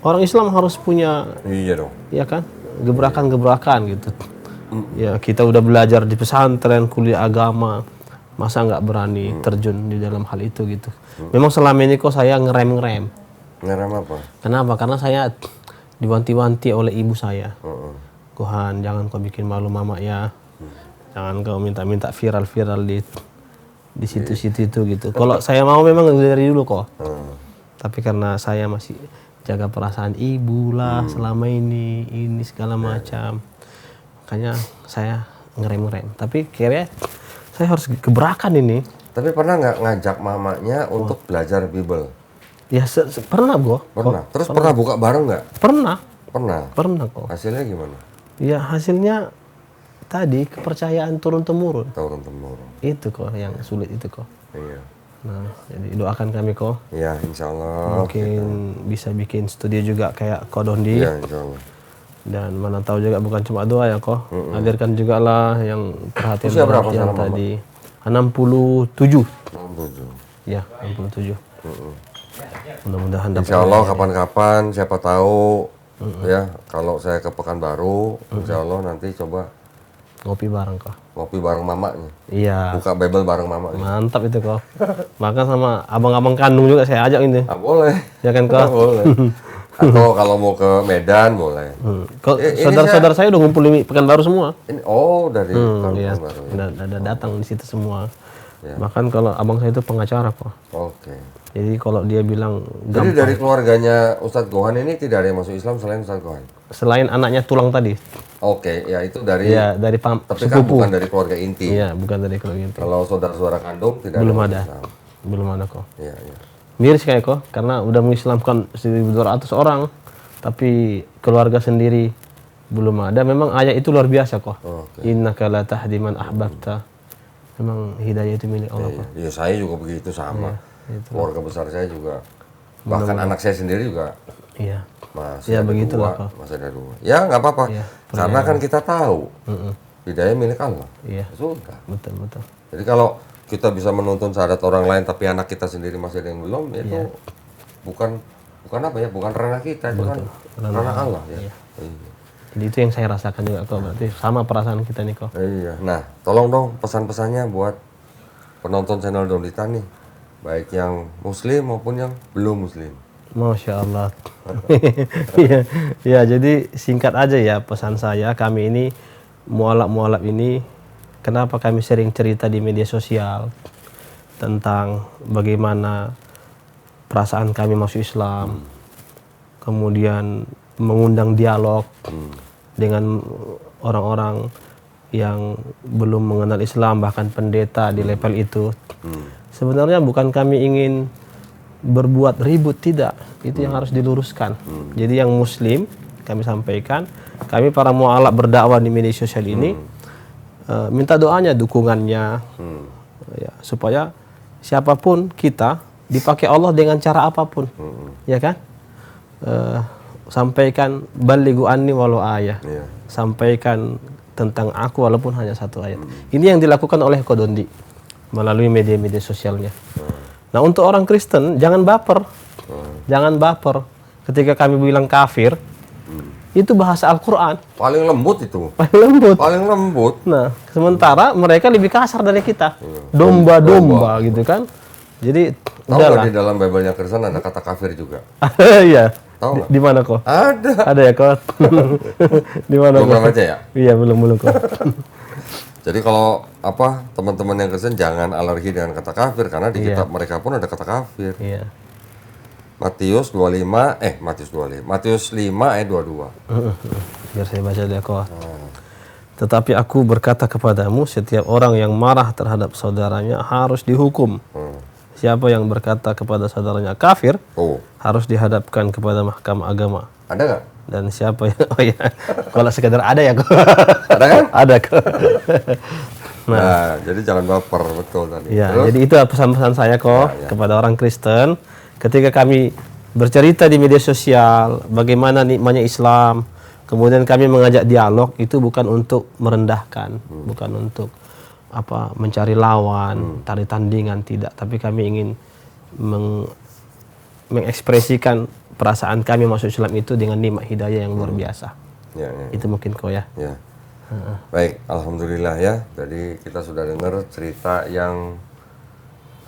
orang Islam harus punya. Iya dong. Ya kan, gebrakan-gebrakan gitu. Ya kita udah belajar di pesantren, kuliah agama, masa nggak berani terjun di dalam hal itu gitu. Memang selama ini kok saya ngerem-ngerem. Ngerem apa? Kenapa? Karena saya diwanti-wanti oleh ibu saya. Kohan, jangan kau bikin malu mama ya. Jangan kau minta-minta viral-viral di situ-situ itu gitu. Kalau saya mau memang dari dulu kok. Tapi karena saya masih jaga perasaan ibu lah selama ini segala macam. Makanya saya ngerem-ngerem. Tapi kira saya harus gebrakan ini. Tapi pernah nggak ngajak mamanya untuk belajar Bible? Ya pernah kok. Pernah. Terus pernah buka bareng nggak? Pernah. Pernah Kok. Hasilnya gimana? Ya hasilnya tadi kepercayaan turun-temurun. Turun-temurun. Itu kok yang sulit itu kok. Iya. Nah, jadi doakan kami kok. Ya, insya Allah. Mungkin bisa bikin studio juga kayak Ko Dondi. Ya, insya Allah. Dan mana tahu juga bukan cuma doa ya kok. Hadirkan juga lah yang Usia berapa perhatian sekarang, tadi. 67. 67. Ya, 67. Mudah-mudahan dapat. Insya Allah kapan-kapan siapa tahu ya kalau saya ke Pekanbaru, insya Allah nanti coba Ngopi bareng kok. ngopi bareng mamanya, Iya. buka Bible bareng mamanya. Mantap itu kok. Bahkan sama abang-abang kandung juga saya ajak ini. Ah, boleh. Ya kan kok? Boleh. Atau kalau mau ke Medan boleh. Kok Ini saudara-saudara saya udah ngumpul di Pekanbaru semua. Ini dari Iya. Pekanbaru. Ya. Udah datang di situ semua. Bahkan kalau abang saya itu pengacara kok. Oke. Jadi kalau dia bilang Jadi dari keluarganya Ustadz Gohan ini tidak ada yang masuk Islam selain Ustadz Gohan? selain anaknya tulang tadi, Oke, ya itu dari, ya dari tapi kan bukan dari keluarga inti. Iya, bukan dari keluarga itu. Kalau saudara-saudara kandung tidak Belum masuk ada. Islam. Belum ada kok. Iya, iya. Miris kayak kok, karena udah mengislamkan 1.200 orang, tapi keluarga sendiri belum ada. Memang ayat itu luar biasa kok. Oke. Innaka la tahdi man ahbabta. Memang hidayah itu milik Allah kok. Iya, saya juga begitu sama. itu. Keluarga besar saya juga. Bahkan anak saya sendiri juga Iya. masih Ya ada begitulah dua, kok. masih ada dua. Ya nggak apa-apa. Iya, Karena kan kita tahu hidayah milik Allah. Iya, Sudah. betul betul. Jadi kalau kita bisa menuntun syahadat orang lain tapi anak kita sendiri masih ada yang belum, itu bukan apa ya, bukan ranah kita, itu kan ranah Allah ya. Iya. Jadi itu yang saya rasakan juga kok. Berarti sama perasaan kita nih kok. Iya. Nah, tolong dong pesan-pesannya buat penonton channel Dondita nih, baik yang Muslim maupun yang belum Muslim. Masya Allah. ya, ya, jadi singkat aja ya pesan saya. Kami ini mualaf ini, kenapa kami sering cerita di media sosial tentang bagaimana perasaan kami masuk Islam, kemudian mengundang dialog dengan orang-orang yang belum mengenal Islam, bahkan pendeta di level itu. Sebenarnya bukan kami ingin berbuat ribut, tidak. Itu yang harus diluruskan. Jadi yang Muslim kami sampaikan, kami para mualaf berdakwah di media sosial ini minta doanya, dukungannya, ya, supaya siapapun kita dipakai Allah dengan cara apapun, ya kan? Sampaikan balighu anni walau ayah, sampaikan tentang aku walaupun hanya satu ayat. Ini yang dilakukan oleh Ko Dondi melalui media-media sosialnya. Nah, untuk orang Kristen jangan baper, jangan baper. Ketika kami bilang kafir, itu bahasa Al-Quran. Paling lembut itu. Paling lembut. Paling lembut. Nah, sementara mereka lebih kasar dari kita, domba-domba gitu kan. Jadi Tahu nggak di dalam Bible-nya Kristen ada kata kafir juga? Iya. Tahu nggak? Di mana kok? Ada. Ada ya kok? Di mana Belum kok? pernah baca ya? Iya, belum kok. Jadi kalau teman-teman yang Kristen jangan alergi dengan kata kafir karena di kitab mereka pun ada kata kafir. Iya. Matius 5 ayat 22. Biar saya baca dulu ya kok. Tetapi aku berkata kepadamu, setiap orang yang marah terhadap saudaranya harus dihukum. Siapa yang berkata kepada saudaranya kafir, harus dihadapkan kepada mahkamah agama. Ada nggak? Dan siapa yang, oh ya, kalau sekedar ada ya kok. Ada kan? Ada kok. Nah, jadi jangan baper, betul tadi. Ya, Terus? jadi itu pesan-pesan saya kok kepada orang Kristen. Ketika kami bercerita di media sosial bagaimana nikmatnya Islam, kemudian kami mengajak dialog, itu bukan untuk merendahkan, bukan untuk mencari lawan, tarik tandingan, tidak. Tapi kami ingin mengekspresikan perasaan kami masuk Islam itu dengan nikmat hidayah yang luar biasa. Ya. Itu mungkin kok ya. Ya. Baik, alhamdulillah ya. Jadi kita sudah dengar cerita yang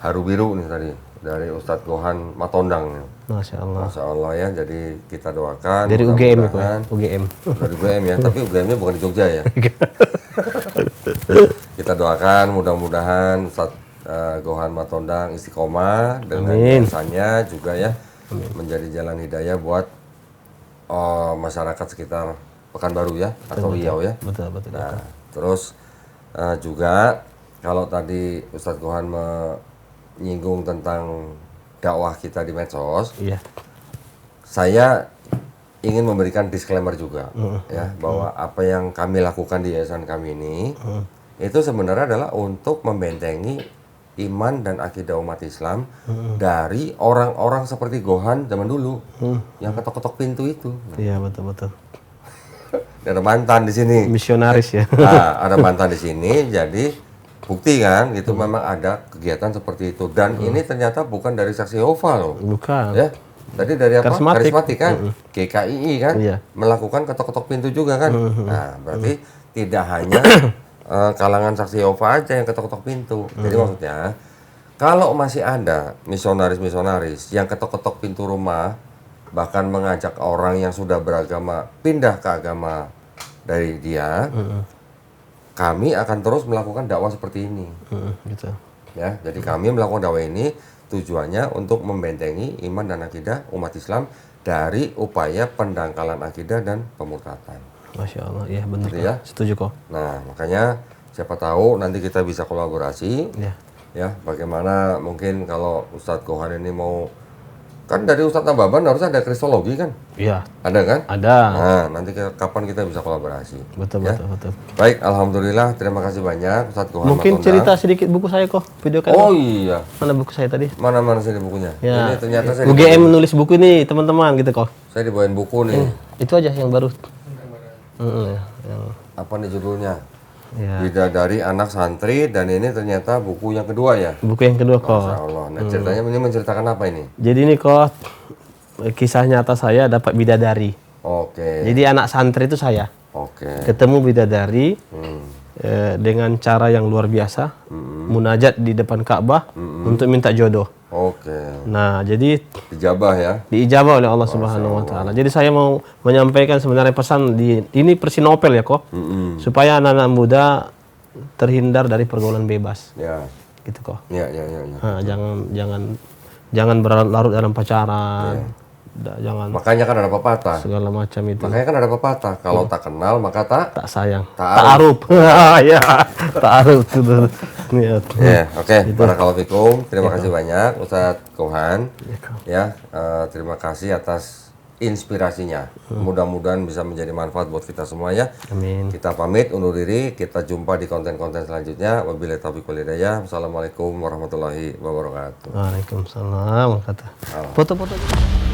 haru biru nih tadi dari Ustadz Gohan Matondang. Masya Allah. Masya Allah ya. Jadi kita doakan. Dari UGM ya kok ya? mudah-mudahan- UGM. Dari UGM ya, tapi UGM-nya bukan di Jogja ya. Kita doakan mudah-mudahan Ustadz Gohan Matondang istiqomah dengan biasanya juga ya menjadi jalan hidayah buat masyarakat sekitar Pekanbaru ya atau Riau ya. Betul. Nah, terus juga kalau tadi Ustadz Gohan menyinggung tentang dakwah kita di medsos, Iya. saya ingin memberikan disclaimer juga ya bahwa apa yang kami lakukan di yayasan kami ini itu sebenarnya adalah untuk membentengi iman dan akidah umat Islam dari orang-orang seperti Gohan zaman dulu yang ketok-ketok pintu itu. Iya, betul-betul. Ada mantan di sini. Misionaris ya. Nah, ada mantan di sini, jadi bukti kan, itu memang ada kegiatan seperti itu. Dan ini ternyata bukan dari saksi Yehova loh. Bukan. Ya, tadi dari apa? Karismatik. Karismatik kan, GKII kan, Iya. melakukan ketok-ketok pintu juga kan. Nah, berarti tidak hanya kalangan saksi Yehova aja yang ketok-ketok pintu. Jadi maksudnya, kalau masih ada misionaris-misionaris yang ketok-ketok pintu rumah, bahkan mengajak orang yang sudah beragama pindah ke agama dari dia, kami akan terus melakukan dakwah seperti ini. Gitu. Ya, jadi kami melakukan dakwah ini tujuannya untuk membentengi iman dan akidah umat Islam dari upaya pendangkalan akidah dan pemurtatan. Masya Allah, iya benar. Gitu ya. Setuju kok. Nah, makanya siapa tahu nanti kita bisa kolaborasi. Ya. Ya, bagaimana mungkin kalau Ustadz Gohan ini mau, kan dari Ustadz Nababan harusnya ada kristologi kan? Iya. Ada kan? Ada. Nah, nanti kapan kita bisa kolaborasi. Betul, ya? betul. Baik, alhamdulillah, terima kasih banyak Ustadz Gohan Mungkin Matonda. cerita sedikit buku saya kok, video kan. Oh iya, Mana buku saya tadi? mana sini bukunya? Ya. Ini ternyata saya UGM menulis buku ini, teman-teman gitu kok. saya dibawain buku nih. Itu aja yang baru. Yang Apa nih judulnya? ya. Bidadari Anak Santri, dan ini ternyata buku yang kedua ya? Buku yang kedua kok. Masya Allah. Nah, ceritanya ini menceritakan apa ini? Jadi ini kok kisah nyata saya dapat bidadari. Oke. Jadi anak santri itu saya. Oke. Ketemu bidadari Hmm. dengan cara yang luar biasa. Munajat di depan Ka'bah untuk minta jodoh. Oke. Nah, jadi Dijabah ya? diijabah oleh Allah Subhanahu wa taala. Jadi saya mau menyampaikan sebenarnya pesan di ini persinopel ya kok. Supaya anak-anak muda terhindar dari pergaulan bebas. Ya. Gitu kok. Ya. Nah, jangan berlarut dalam pacaran. Jangan Makanya kan ada pepatah. segala macam itu. Makanya kan ada pepatah. Kalau tak kenal maka tak. Tak sayang. Ta'aruf. Ya, ta'aruf itu. Ya. Ya, oke. Barakallahu fikum. Terima kasih banyak Ustadz Gohan. Ya, terima kasih atas inspirasinya. Mudah-mudahan bisa menjadi manfaat buat kita semua ya. Amin. Kita pamit undur diri. Kita jumpa di konten-konten selanjutnya. Wabillahi taufiq wal hidayah. Wassalamualaikum warahmatullahi wabarakatuh. Waalaikumsalam. Foto-foto.